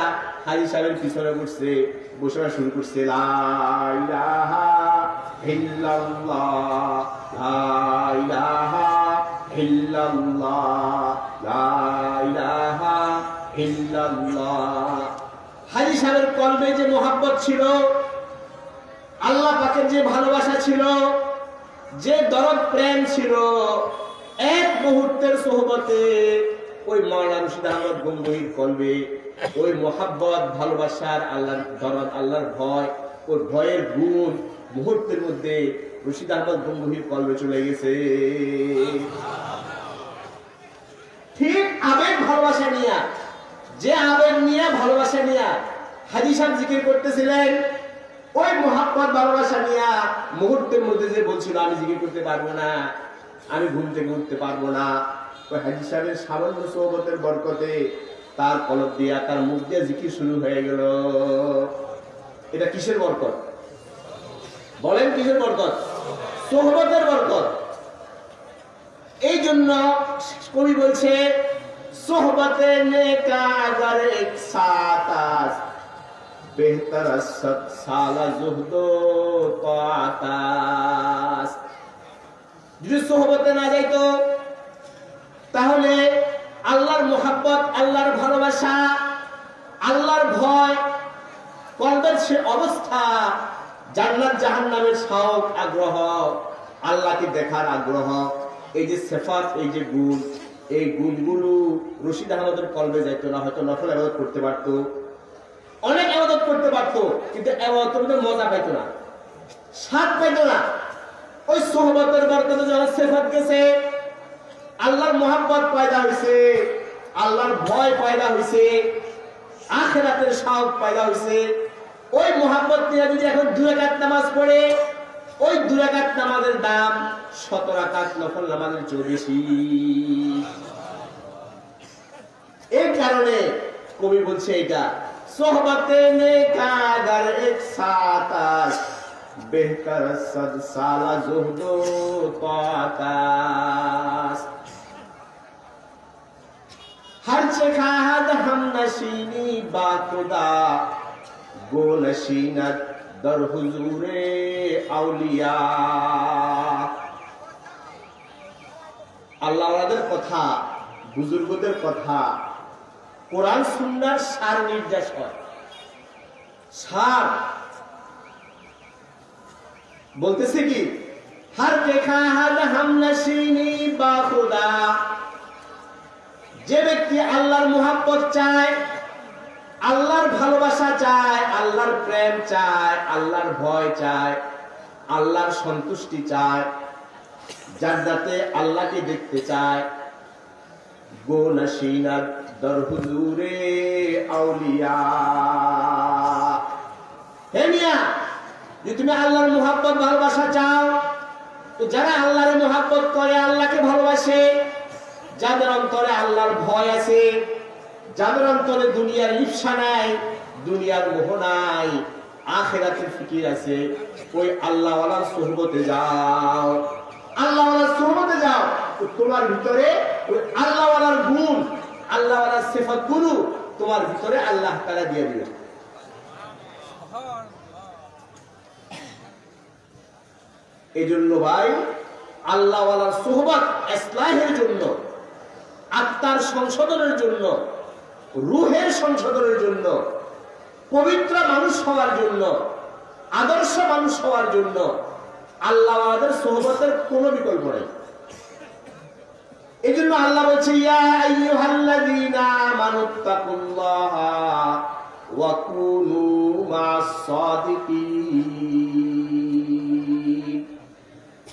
হাজী সাহেবের পিছনে বসছে, বসা শুরু করছে, লা ইলাহা ইল্লাল্লাহ, লা ইলাহা ইল্লাল্লাহ, লা ইলাহা ইল্লাল্লাহ। হাজী সাহেবের কলবে যে মোহাব্বত ছিল, আল্লাহ পাকের যে ভালোবাসা ছিল, যে দরদ প্রেম ছিল, এক মুহূর্তের সোহবতে ওই মাওলানা রশিদ আহমদ গঙ্গোহীর কলবে ওই মোহাব্বত, ভালোবাসার, আল্লাহর দরদ, আল্লাহর ভয়, ওই ভয়ের গুণ মুহূর্তের মধ্যে রশিদ আহমদ গঙ্গোহীর কলবে চলে গেছে। ঠিক আবেগ ভালোবাসা নিয়ে, যে আবেগ নিয়ে, ভালোবাসা নিয়ে হাজী সাহেব জিকির করতেছিলেন, ওই মোহাব্বত ভালোবাসা নিয়ে মুহূর্তের মধ্যে যে বলছিল আমি জিকির করতে পারবো না, আমি ঘুম থেকে উঠতে পারবো না, ওই হাজী সাহেবের সামান্য সোহবতের বরকতে তার কলব দিয়া, তার মুখ দিয়ে জিকির শুরু হয়ে গেল। এটা কিসের বরকত বলেন? কিসের বরকত? সোহবতের বরকত। এই জন্য কবি বলছে, সোহবতে নেকা अगर एक साथ आज बेहतर 100 साल जुहदो तातास। যদি সোহবতে না যাইতো তাহলে আল্লাহর মোহাব্বত, আল্লাহর ভালোবাসা, আল্লাহর ভয়, কলবের সে অবস্থা, জান্নাত জাহান্নামের শৌক, আগ্রহ, আল্লাহকে দেখার আগ্রহ, এই যে সিফাত, এই যে গুণ, এই গুণগুলো রশিদ আহমদের কলবে যাইতো না। হয়তো নফল ইবাদত করতে পারতো, অনেক ইবাদত করতে পারতো, কিন্তু ইবাদতের মধ্যে মজা পাইতো না, স্বাদ পাইতো না। ওই সোহবতের বরকতে যখন সিফাত গেছে, আল্লাহর মোহাব্বত পয়দা হয়েছে, আল্লাহর ভয় পয়দা হয়েছে, আখিরাতের শৌক পয়দা হয়েছে। ওই মোহাব্বত নিয়ে যদি এখন 2 রাকাত নামাজ পড়ে, ওই 2 রাকাত নামাজের দাম 100 রাকাত নফল নামাজের চেয়ে বেশি। এই কারণে কবি বলছে, এটা সোহবতে নেকা अगर एक साथ आज बेहतर 100 साल जुहदो तातास। हर चखाद हम नशीनी बाखुदा गो नशीनत दर हुजूरे আউলিয়া। আল্লাহওয়ালাদের কথা, বুজুর্গদের কথা, কোরআন সুন্নাহর সার নির্দেশ হয়। সার বলতেছে কি, हर चखाद हम नशीनी बाखुदा, যে ব্যক্তি আল্লাহর মোহাব্বত চায়, আল্লাহর ভালোবাসা চায়, আল্লাহর প্রেম চায়, আল্লাহর ভয় চায়, আল্লাহর সন্তুষ্টি চায়, জান্নাতে আল্লাহকে দেখতে চায়, গো নশীনাত দর হুজুরে আউলিয়া। হে মিয়া, যদি তুমি আল্লাহর মোহাব্বত ভালোবাসা চাও, তো যারা আল্লাহর মহব্বত করে, আল্লাহকে ভালোবাসে, যাদের অন্তরে আল্লাহর ভয় আছে, যাদের অন্তরে দুনিয়ার ইচ্ছা নাই, দুনিয়ার মোহ নাই, আখিরাতের ফিকির আছে, ওই আল্লাহওয়ালার সুহবতে যাও, আল্লাহওয়ালার সুহবতে যাও। তো তোমার ভিতরে ওই আল্লাহওয়ালার গুণ, আল্লাহওয়ালার সিফাতগুলো তোমার ভিতরে আল্লাহ তাআলা দিয়ে দিবে। এজন্য ভাই, আল্লাহওয়ালার সুহবত ইসলাহের জন্য, আত্মার সংশোধনের জন্য, রূহের সংশোধনের জন্য, পবিত্র মানুষ হওয়ার জন্য, আদর্শ মানুষ হওয়ার জন্য আল্লাহওয়ালাদের সুহবতের কোনো বিকল্প নেই। এজন্য আল্লাহ বলছে, ইয়া আইয়ুহাল্লাযীনা আমানুত্তাকুল্লাহা ওয়া কুনু মা'আস সাদিকিন।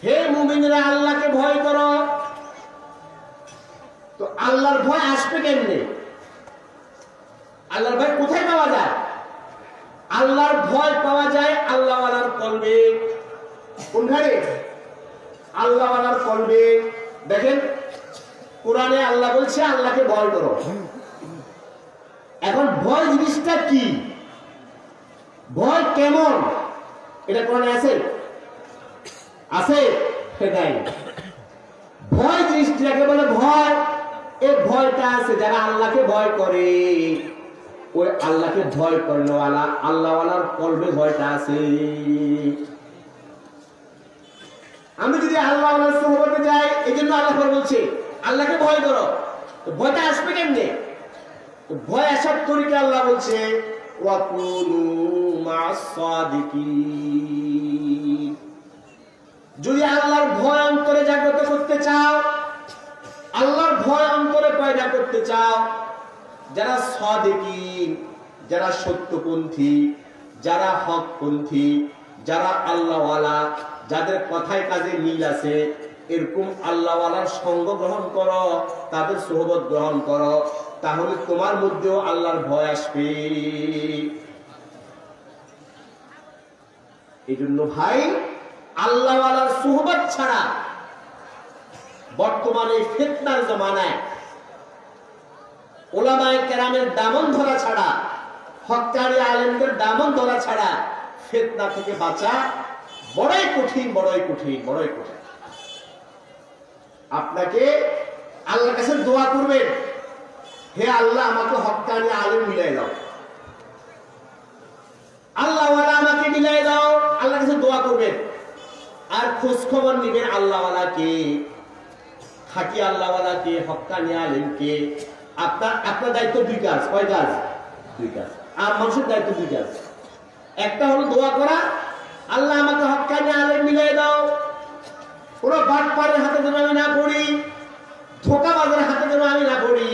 হে মুমিনরা, আল্লাহকে ভয় করো। তো আল্লাহর ভয় আসবে কেমনে? আল্লাহর ভয় কোথায় পাওয়া যায়? আল্লাহর ভয় পাওয়া যায় আল্লাহওয়ালার কলবে। কোনখানে? আল্লাহওয়ালার কলবে। দেখেন, কোরআনে আল্লাহ বলছে আল্লাহকে ভয় করো। এখন ভয় জিনিসটা কি, ভয় কেমন, এটা কোরআনে আছে? আছে? সেটাই ভয় জিনিসটাকে বলে ভয়। এই ভয়টা আছে যারা আল্লাহকে ভয় করে, ওই আল্লাহকে ভয় করলো আল্লাহওয়ালার কলবে ভয়টা আছে। আমি যদি আল্লাহওয়ালার সুহবতে যাই, এই জন্য আল্লাহ বলছে আল্লাহকে ভয় করো। তো ভয়টা আসবে কেমনে? ভয় আসার তরিকা আল্লাহ বলছে, ওয়া কুনু মা'আস সাদিকিন। যদি আল্লাহর ভয় অন্তরে জাগ্রত করতে চাও, আল্লাহর ভয় অন্তরে পয়দা করতে চাও, যারা সাদিকিন, যারা সত্যপন্থী, যারা হকপন্থী, যারা আল্লাহওয়ালা, যাদের কথায় কাজে মিল আছে, এরকম আল্লাহওয়ালার সঙ্গ গ্রহণ করো, তাদের সুহবত গ্রহণ করো, তাহলে তোমার মধ্যেও আল্লাহর ভয় আসবে। এই জন্য ভাই, আল্লাহওয়ালার সুহবত ছাড়া বর্তমানে ফিতনার জমানায় উলামায়ে কেরামের দামন ধরা ছাড়া, হক্কানি আলেমদের দামন ধরা ছাড়া ফিতনা থেকে বাঁচা বড়ই কঠিন, বড়ই কঠিন, বড়ই কঠিন। আপনাকে আল্লাহর কাছে দোয়া করবেন, হে আল্লাহ, আমাকে হক্কানি আলেম মিলাই দাও, আল্লাহওয়ালা আমাকে মিলাই দাও। আল্লাহর কাছে দোয়া করবেন, আর খোঁজ খবর নিবেন আল্লাহওয়ালাকে, খাঁটি আল্লাহওয়ালাকে, হক্কানি আলেমকে। আপনার দায়িত্ব দুই কাজ। কয় কাজ? দুই কাজ। আর মানুষের দায়িত্ব দুই কাজ। একটা হলো দোয়া করা, আল্লাহ আমাকে হক্কানি আলেম মিলাই দাও, কোনো বাটপারের হাতে যেন আমি না পড়ি, ধোঁকাবাজের হাতে যেন আমি না পড়ি।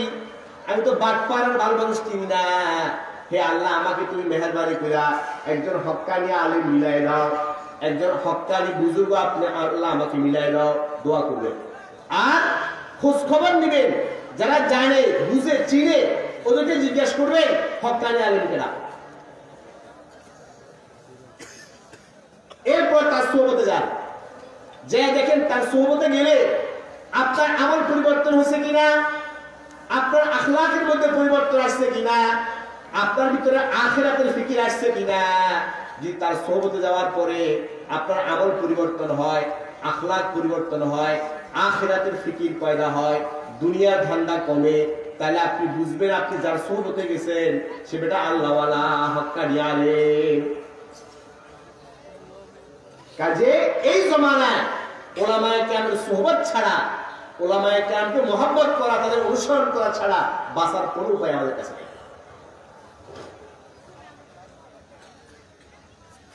আমি তো বাটপার আর ভালো মানুষ চিনি না। হে আল্লাহ, আমাকে তুমি মেহেরবানি কইরা একজন হক্কানি আলেম মিলাই দাও, একজন হক্কানি বুজুর্গ আপনি আল্লাহ আমাকে মিলাই দাও। দোয়া করবেন। আর খোঁজ খবর নিবেন, যারা জানে, বুঝে, চিনে, ওদেরকে জিজ্ঞাসা করবেন হক্কানি আলেমকেরা। এরপর তার সুহবতে যান, যে দেখেন তার সুহবতে গেলে আপনার আমল পরিবর্তন হচ্ছে কিনা, আপনার আখলাকের মধ্যে পরিবর্তন আসছে কিনা, আপনার ভিতরে আখিরাতের ফিকির আসছে কিনা। যদি তার সুহবতে যাওয়ার পরে আপনার আমল পরিবর্তন হয়, আখলাক পরিবর্তন হয়, আখিরাতের ফিকির পয়দা হয়, দুনিয়ার ধান্দা কমে, তাহলে আপনি বুঝবেন আপনি যার সুহবতে গেছেন সে বেটা আল্লাহওয়ালা, হক্কানি আলেম। কাজে এই জমানায় উলামায়ে কেরামের সুহবত ছাড়া, উলামায়ে কেরামকে মহব্বত করা, তাদের অনুসরণ করা ছাড়া বাঁচার কোনো উপায় আমাদের কাছে নেই।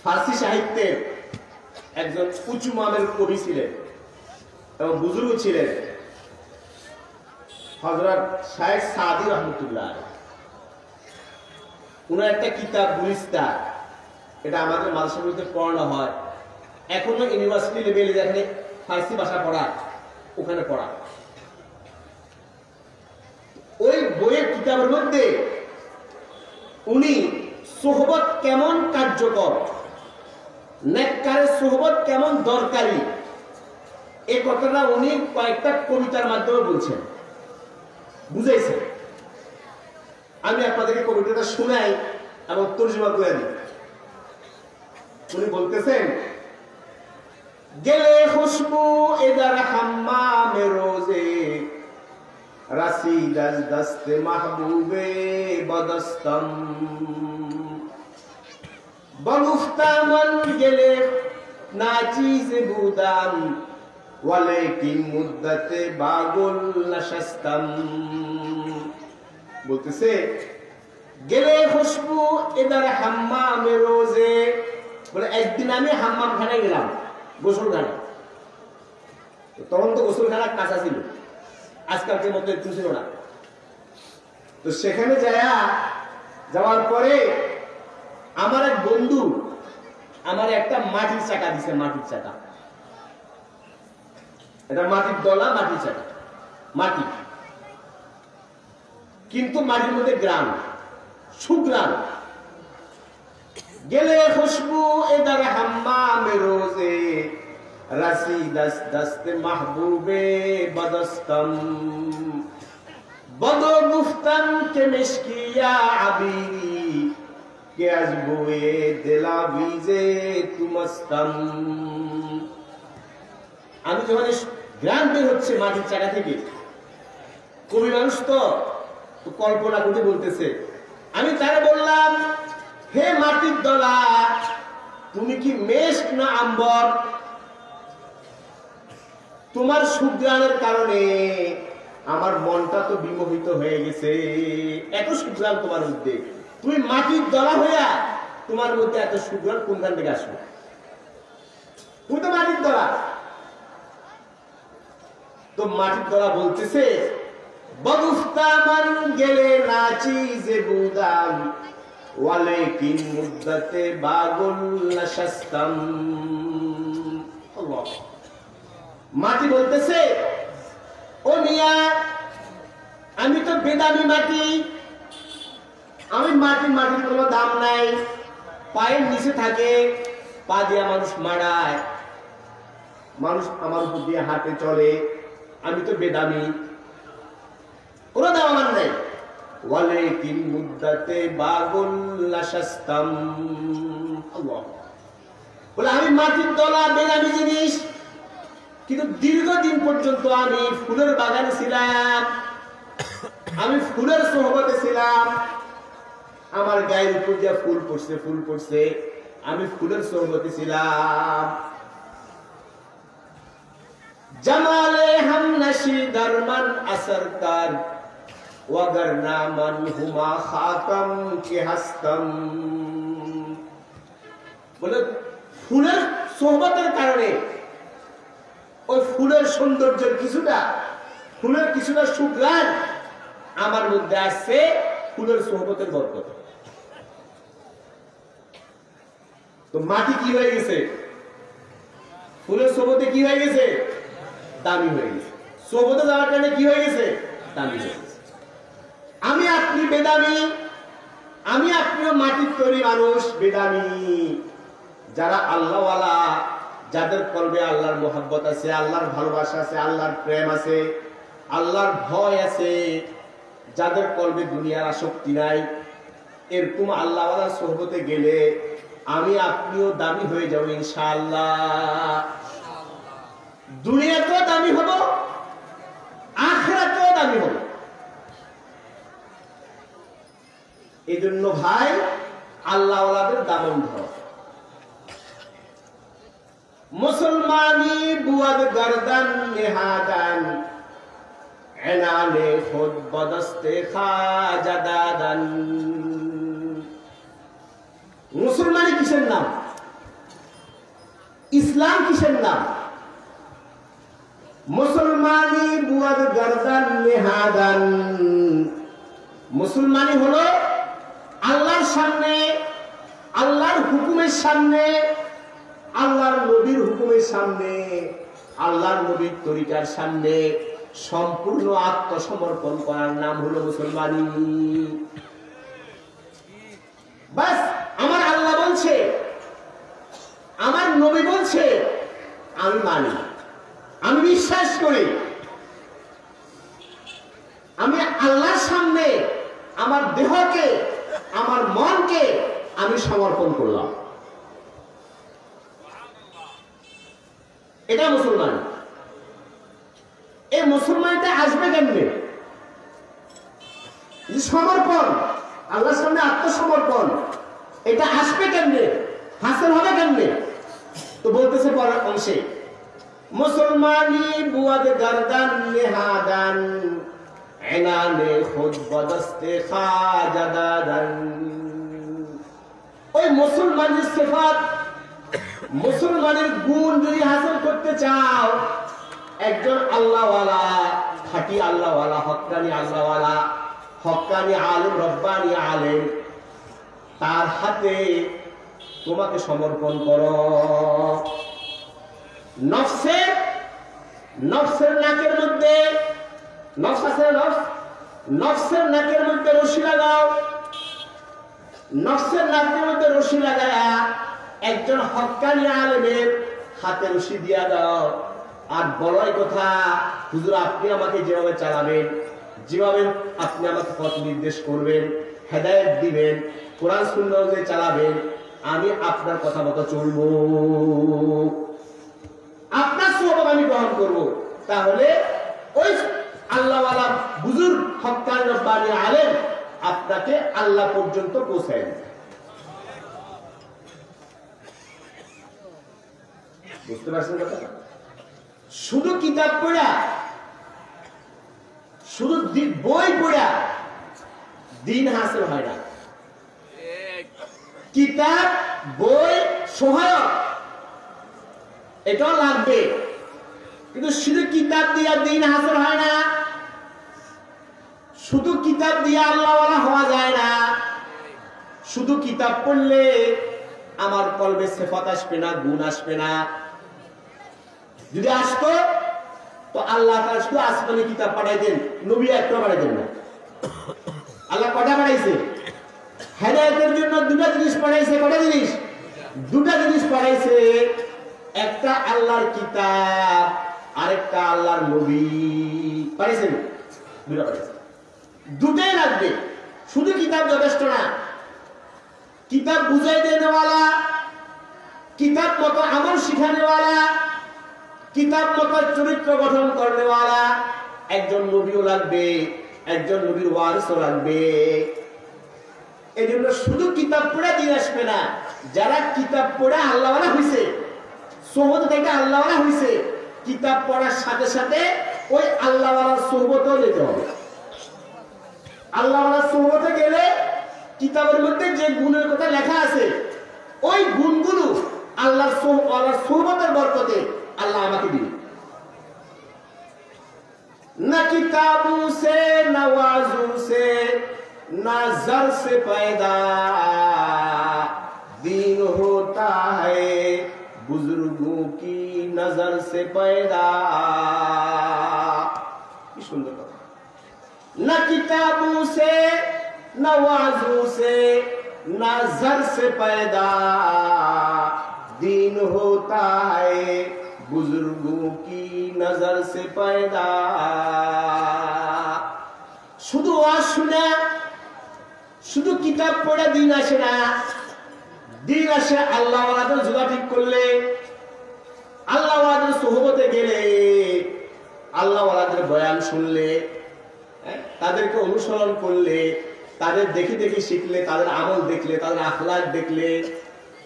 ফার্সি সাহিত্যের একজন উঁচু মানের কবি ছিলেন এবং বুজুর্গ ছিলেন, হযরত শায়েখ সাদি রহমতুল্লাহ। উনার একটা কিতাব গুলিস্তান, এটা আমাদের মাদ্রাসাগুলোতে পড়ানো হয়, এখনো ইউনিভার্সিটি লেভেলে যেখানে ফার্সি ভাষা পড়ায় ওখানে পড়া। ওই বইয়ের কিতাবের মধ্যে উনি সোহবত কেমন কার্যকর, নেককারের সোহবত কেমন দরকারি, এই কথাটা উনি কয়েকটা কবিতার মাধ্যমে বলছেন, বুঝাইছেন। আমি আপনাদেরকে কবিতাটা শোনাই এবং তর্জমা করে দিই। উনি বলতেছেন, গেলে খুশবু এদার হাম্মামে রোজে রাসিদাস দস্তে মাহবুবে বদস্তম বলুফতামন গেলে নাচিজ বুদাম ওয়ালাকিন মুদ্দাতে বাগুল নাশাস্তম। বলতেছে গেলে খুশবু এদার হাম্মামে রোজে, বলে একদিন আমি হাম্মাম খানায় গেলাম, গোসলখানা। তখন তো গোসলখানা কাঁচা ছিল, আজকালকে মতো একটু ছিল না। তো সেখানে যাওয়ার পরে আমার এক বন্ধু আমার একটা মাটির চাকা দিছে, মাটির চাকা, এটা মাটির দলা, মাটির চাকা, মাটি, কিন্তু মাটির মধ্যে গ্রাম, সুগ্রাম। গেলে খুশবু এদার হাম্মামে রোজে রাসিদাস দস্তে মাহবুবে বদস্তম বদো গুফতন কে মিশকিয়া আবিরি কে আজবুয়ে দিলা বিজে তুমস্তম। আমি যখন গ্রাম বের হচ্ছে মাটির চাকা থেকে, কবি মানুষ তো কল্পনা করতে বলতেছে, আমি তারা বললাম, হে মাটির দলা, তুমি কি মেষ না আম্বর? তোমার সুগ্রাণের কারণে আমার মনটা তো বিমোহিত হয়ে গেছে, এত সুগ্রাণ তোমার মধ্যে, তুমি মাটির দলা হইয়া তোমার মধ্যে এত সুগ্রাণ কোনখান থেকে আসবে? তুমি তো মাটির দলা। তো মাটির দলা বলতেছে, বদুফতামান গেলে নাচিজে বুদাম ওয়ালাকিন মুদ্দাতে বাগুল নাশাস্তম। আল্লাহ। মাটি বলতেছে, ও মিয়া, আমি তো বেদামি মাটি, আমি মাটির কোনো দাম নাই, পায়ের নিচে থাকে, পা দিয়া মানুষ মারায়, মানুষ আমার উপর দিয়ে হাঁটে চলে, আমি তো বেদামি, কোনো দাম আমার নাই। ওয়ালাকিন মুদ্দাতে বাগুল নাশাস্তম। আল্লাহ। বলে আমি মাটির দলা, বেদামি জিনিস, কিন্তু দীর্ঘদিন পর্যন্ত আমি ফুলের বাগানে ছিলাম, আমি ফুলের সোহবতে ছিলাম, আমার গায়ের উপর দিয়ে ফুল পড়ছে, আমি ফুলের সোহবতে ছিলাম। জামালে হাম নশি দরমান আসরকার ওয়াগার নামান হুমা খাতাম কে হাস্তম। বলে ফুলের সোহবতের কারণে, ওই ফুলের সৌন্দর্যের কিছুটা সুগ্রাণ আমার মধ্যে আসছে, ফুলের সোহবতের বরকত। তো মাটি কি হয়ে গেছে? ফুলের সোহবতে কি হয়ে গেছে? দামি হয়ে গেছে। সোহবতে যাওয়ার কারণে কি হয়ে গেছে? দামি হয়ে গেছে। আমি আপনি বেদামি, আমি আপনিও মাটির তৈরি মানুষ, বেদামি। যারা আল্লাহওয়ালা, যাদের কলবে আল্লাহর মোহাব্বত আছে, আল্লাহর ভালোবাসা আছে, আল্লাহর প্রেম আছে, আল্লাহর ভয় আছে, যাদের কলবে দুনিয়ার আসক্তি নাই, এরকম আল্লাহওয়ালার সোহবতে গেলে আমি আপনিও দামি হয়ে যাব ইনশাআল্লাহ। দুনিয়াতেও দামি হব, আখিরাতেও দামি হব। এই জন্য ভাই, আল্লাহওয়ালাদের দামন ধর। মুসলমানি বুয়াদ গর্দন নেহাদান এনানে খুদ বদস্তে খাজাদাদান। মুসলমানি কিসের নাম? ইসলাম কিসের নাম? মুসলমানি বুয়াদ গর্দন নেহাদান। মুসলমানি হলো আল্লাহর সামনে, আল্লাহর হুকুমের সামনে, আল্লাহর নবীর হুকুমের সামনে, আল্লাহর নবীর তরিকার সামনে সম্পূর্ণ আত্মসমর্পণ করার নাম হলো মুসলমানি। বাস, আমার আল্লাহ বলছে, আমার নবী বলছে, আমি মানি। আমি বিশ্বাস করি আমি আল্লাহর সামনে আমার দেহকে আমার মনকে আমি সমর্পণ করলাম। এটা মুসলমান। এই মুসলমানটা আসবে কেমনে? সমর্পণ, আল্লাহর সামনে আত্মসমর্পণ, এটা আসবে কেমনে, হাসিল হবে কেমনে? তো বলতেছে পরের অংশে, মুসলমানি বুয়াদ গর্দান নেহাদান এনানে খুদ বদস্তে খাজাদান। ওই মুসলমানের সিফাত, মুসলমানের গুণ যদি হাসিল করতে চাও, একজন আল্লাহওয়ালা, খাঁটি আল্লাহওয়ালা, হক্কানি আল্লাহওয়ালা, হক্কানি আলেম, রব্বানি আলেম, তার হাতে তোমাকে সমর্পণ করো। নফসের নাকের মধ্যে, নফস আছে না, নফসের নাকের মধ্যে রশি লাগাও। নফসের নাকের মধ্যে রশি লাগায়া একজন হক্কানি আলেমের হাতে রশি দিয়া দাও। আর বলাই কথা, হুজুর আপনি আমাকে যেভাবে চালাবেন, যেভাবে আপনি আমাকে পথ নির্দেশ করবেন, হেদায়েত দিবেন, কোরআন সুন্নাহ অনুযায়ী চালাবেন, আমি আপনার কথা মতো চলবো, আপনার সওয়াব আমি গ্রহণ করব। তাহলে ওই আল্লাহওয়ালা বুজুর্গ হক্কানি রব্বানি আলেম আপনাকে আল্লাহ পর্যন্ত পৌঁছায়। বুঝতে পারছেন কথা? শুধু কিতাব পড়া, শুধু বই পড়া দিন হাসিল হয় না। কিতাব বই সহায়ক, এটাও লাগবে, কিন্তু শুধু কিতাব দিয়া দিন হাসিল হয় না, শুধু কিতাব দিয়া আল্লাহওয়ালা হওয়া যায় না। শুধু কিতাব পড়লে আমার কলবে সিফাত আসবে না, গুণ আসবে না। যদি আসতো তো আল্লাহ তাআলা শুধু আসমানি কিতাব পাঠাইতেন, নবী একটা পাঠাইতেন না। আল্লাহ কটা পাঠাইছে? হেদায়েতের জন্য দুটা জিনিস পাঠাইছে। কটা জিনিস? দুটা জিনিস পাঠাইছে। একটা আল্লাহর কিতাব, আরেকটা আল্লাহর নবী পাঠাইছেন। দুটা পাঠাইছে, দুটাই লাগবে। শুধু কিতাব যথেষ্ট না। কিতাব বুঝাই দেওয়ালা, কিতাব মতো আমল শিখানেওয়ালা, কিতাব মতো চরিত্র গঠন করেওয়ালা একজন নবীও লাগবে, একজন নবীর ওয়ারিসও লাগবে। এই জন্য শুধু কিতাব পড়ে দিন আসবে না। যারা কিতাব পড়ে আল্লাহওয়ালা হয়েছে, সোহবত থেকে আল্লাহওয়ালা হয়েছে, কিতাব পড়ার সাথে সাথে ওই আল্লাহওয়ালার সোহবতও যেতে হবে। আল্লাহওয়ালার সোহবতে গেলে কিতাবের মধ্যে যে গুণের কথা লেখা আছে, ওই গুণগুলো আল্লাহর সোহবতের বরকতে আল্লাহ আমাকে দিবে। না কিতাবু সে না ওয়াজু সে না জর সে पैदा दीन होता है बुजुर्गों की नजर से पैदा। কি সুন্দর কথা। না কিতাবু সে না ওয়াজু সে না জর সে पैदा दीन होता है बुजुर्गों की नजर से पैदा। শুধু ওয়াজ শুনে, শুধু কিতাব পড়ে দিন আসে না। দিন আসে আল্লাহওয়ালাদের যোগাযোগ করলে, আল্লাহওয়ালাদের সোহবতে গেলে, আল্লাহওয়ালাদের বয়ান শুনলে, তাদেরকে অনুসরণ করলে, তাদের দেখে দেখে শিখলে, তাদের আমল দেখলে, তাদের আখলাক দেখলে,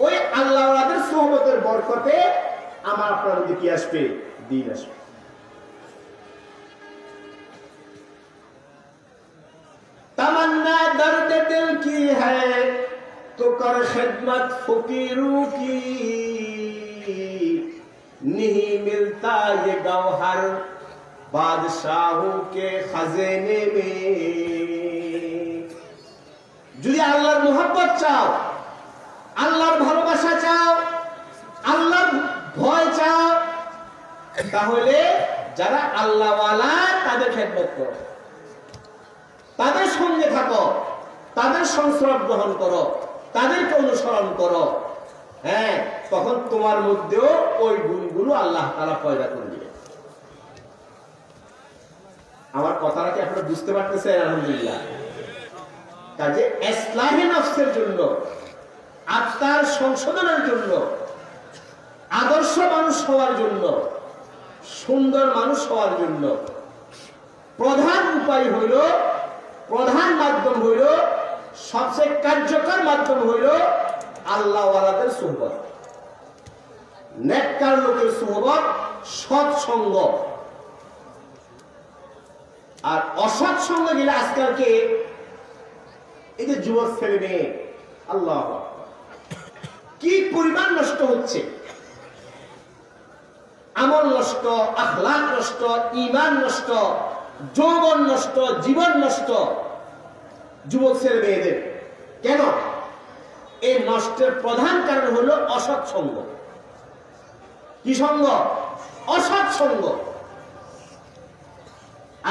ওই আল্লাহওয়ালাদের সোহবতের বরকতে আমার আপনার মধ্যে কি আসবে? দিন আসবে। तमन्ना दर्द दिल की है तो कर खिदमत फकीरों की, नहीं मिलता ये गौहर बादशाहों के खजाने में। যদি আল্লাহর মোহাব্বত চাও, আল্লাহর ভালোবাসা চাও, আল্লাহর ভয় চাও, তাহলে যারা আল্লাহওয়ালা তাদের খেদমত করো, তাদের সঙ্গে থাকো, তাদের সংস্রব গ্রহণ করো, তাদেরকে অনুসরণ করো। হ্যাঁ, তখন তোমার মধ্যেও ওই গুণগুলো আল্লাহ তাআলা পয়দা করে দিবে। আমার কথাটা কি আপনারা বুঝতে পারতেছেন? আলহামদুলিল্লাহ। কাজে ইসলাহে নফসের জন্য, আত্মার সংশোধনের জন্য, আদর্শ মানুষ হওয়ার জন্য, সুন্দর মানুষ হওয়ার জন্য প্রধান উপায় হইল, প্রধান মাধ্যম হইল, সবচেয়ে কার্যকর মাধ্যম হইল আল্লাহওয়ালাদের সুহবত, নেককার লোকের সুহবত, সৎসঙ্গ। আর অসৎ সঙ্গ গেলে আজকালকে এই যে যুবক ছেলে মেয়ে, আল্লাহ কি পরিমাণ নষ্ট হচ্ছে, আমল নষ্ট, আখলাক নষ্ট, ঈমান নষ্ট, যৌবন নষ্ট, জীবন নষ্ট যুবক ছেলে মেয়েদের। কেন? এই নষ্টের প্রধান কারণ হলো অসৎ সঙ্গ। কি সঙ্গ? অসৎ সঙ্গ।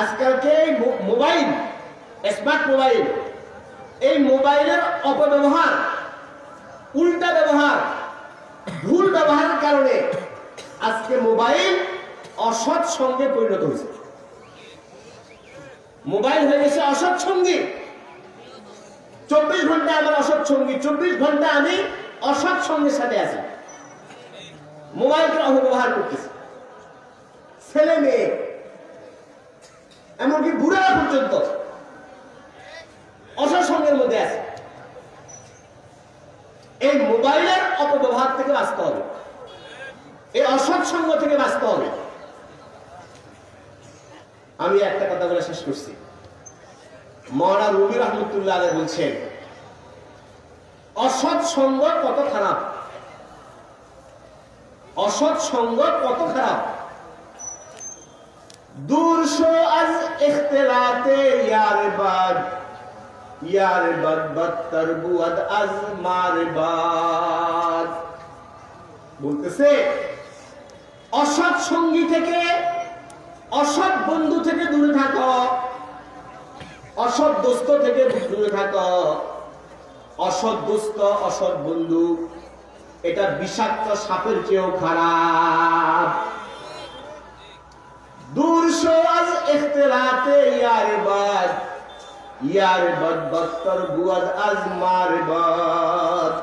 আজকালকে মোবাইল, স্মার্ট মোবাইল, এই মোবাইলের অপব্যবহার, উল্টা ব্যবহার, ভুল ব্যবহারের কারণে আজকে মোবাইল অসৎ সঙ্গে পরিণত হয়েছে। মোবাইল হয়ে গেছে অসৎ সঙ্গী। 24 ঘন্টা আমার অসৎ সঙ্গী, 24 ঘন্টা আমি অসৎ সঙ্গের সাথে আছি, মোবাইলকে অপব্যবহার করতেছি। ছেলে মেয়ে এমনকি বুড়া পর্যন্ত অসৎ সঙ্গের মধ্যে আছে। এই মোবাইলের অপব্যবহার থেকে বাঁচতে হবে, এই অসৎ সঙ্গ থেকে বাঁচতে হবে। আমি একটা কথা বলে শেষ করছি। মাওলানা রুমি রহমতুল্লাহ আলাইহি বলছেন, অসৎ সঙ্গ কত খারাপ, অসৎ সঙ্গ কত খারাপ। দূর শো আজ ইখতিলাতে ইয়ার বাদ, ইয়ার বাদ বদতর বুদ আজ মার বাদ। বলতেছে অসৎ সঙ্গী থেকে, অসৎ বন্ধু থেকে দূরে থাকো, অসৎ দোস্ত থেকে দূরে থাকো। অসৎ দোস্ত, অসৎ বন্ধু এটা বিষাক্ত সাপের চেয়েও খারাপ। দূর শো আজ ইখতিলাতে ইয়ার বাদ, ইয়ার বাদ বদতর বুদ আজ মার বাদ।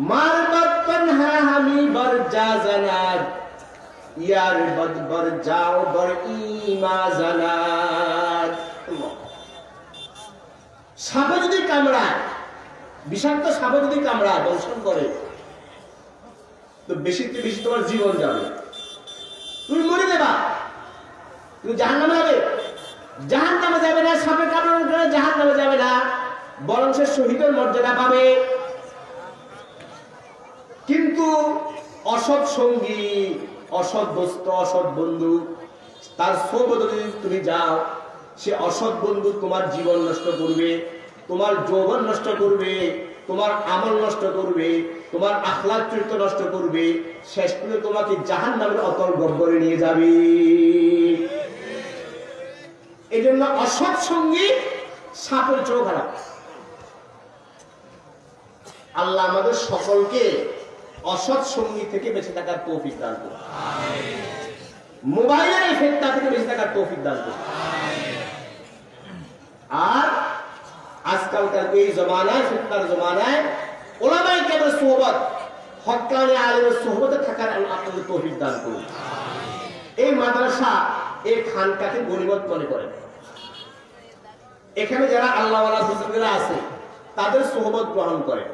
মার বাদ তনহা হামি বর যা জানাত, ইয়ার বাদ বর যাও বর ইমা জানাত। সাপে যদি কামড়ায়, বিষাক্ত সাপে যদি কামড়ায়, দংশন করে, তো বেশিতে বেশি তোমার জীবন যাবে, তুমি মরে দেবা, তুমি জাহান্নামে যাবে। জাহান্নামে যাবে না, সাপে কামড়ানোর কারণে জাহান্নামে যাবে না, বরং সে শহীদের মর্যাদা পাবে। কিন্তু অসৎ সঙ্গী, অসৎ দোস্ত, অসৎ বন্ধু, তার সোহবতে যদি তুমি যাও, সে অসৎ বন্ধু তোমার জীবন নষ্ট করবে, তোমার যৌবন নষ্ট করবে, তোমার আমল নষ্ট করবে, তোমার আখলাক চরিত্র নষ্ট করবে, শেষ করে তোমাকে জাহান্নামের অতল গহ্বরে নিয়ে যাবে। এই জন্য অসৎ সঙ্গী সাপের চেয়েও খারাপ। আল্লাহ আমাদের সকলকে অসৎ সঙ্গী থেকে বেঁচে থাকার তৌফিক দান করুন। মোবাইলের এই ফেতনা থেকে বেঁচে থাকার তৌফিক দান করুন। আর আজকালকার এই জমানায়, ফিতনার জমানায় উলামায়ে কেরামের সোহবত, হক্কানি আলেমের সোহবতে থাকার আপনাদের তৌফিক দান করুন। এই মাদ্রাসা, এই খানকাকে গনিমত মনে করেন। এখানে যারা আল্লাহওয়ালা বুজুর্গরা আছে তাদের সোহবত গ্রহণ করেন,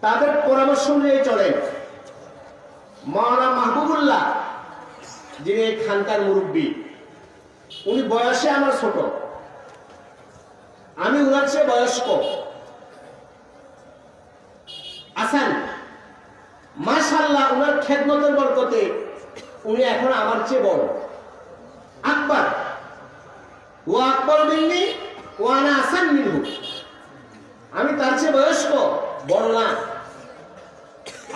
তাদের পরামর্শ নিয়ে চলেন। মাওলানা মাহবুবুল্লাহ যিনি এই খানকার মুরব্বী, উনি বয়সে আমার ছোট, আমি উনার চেয়ে বয়স্ক। আসান মাশাআল্লাহ, উনার খেদমতের বরকতে উনি এখন আমার চেয়ে বড়। আকবর, ও আকবর মিন্নি ও আনা আসান মিনহু, আমি তার চেয়ে বয়স্ক, বড় না,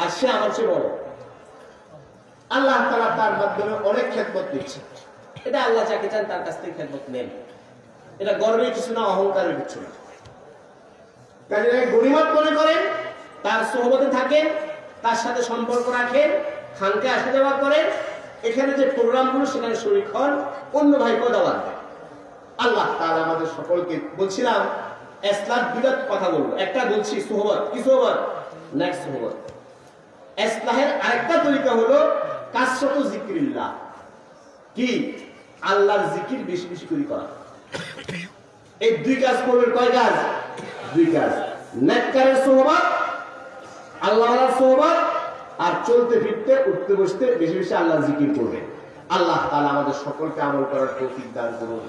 আর সে আমার চেয়ে বড়। আল্লাহ তাআলা তার মাধ্যমে অনেক খেদমত দিচ্ছে। এটা আল্লাহ যাকে চান তার কাছ থেকে খেদমত নেন। এটা গর্বের কিছু না, অহংকারের কিছু না। কাজে গনিমত মনে করেন, তার সোহবতে থাকেন, তার সাথে সম্পর্ক রাখেন, খানকে আসা যাওয়া করেন, এখানে যে প্রোগ্রামগুলো সেখানে শরীক হন, অন্য ভাইকেও দাওয়াত দেয়। আল্লাহ তাআলা আমাদের সকলকে, বলছিলাম ইসলাম বিরাট কথা বলবো, একটা বলছি সুহবত, কি সুহবত? নেক্সট সুহবত। ইসলামের আরেকটা তরিকা হলো কাসরাতু যিকরিল্লাহ, কি আল্লাহর জিকির বেশি বেশি করে করা। এই দুই কাজ করবেন, কয় কাজ? দুই কাজ। নেককারের সুহবত, আল্লাহর সুহবত, আর চলতে ফিরতে উঠতে বসতে বেশি বেশি আল্লাহর জিকির করবেন। আল্লাহ তাআলা আমাদের সকলকে আমল করার তৌফিক দান করুন।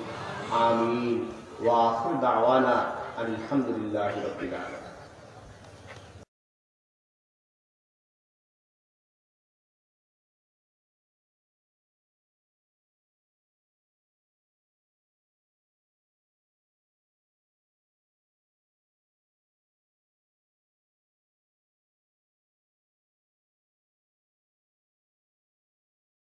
আমিন। ওয়া আখিরু দাওয়ানা আলহামদুলিল্লাহি রাব্বিল আলামিন।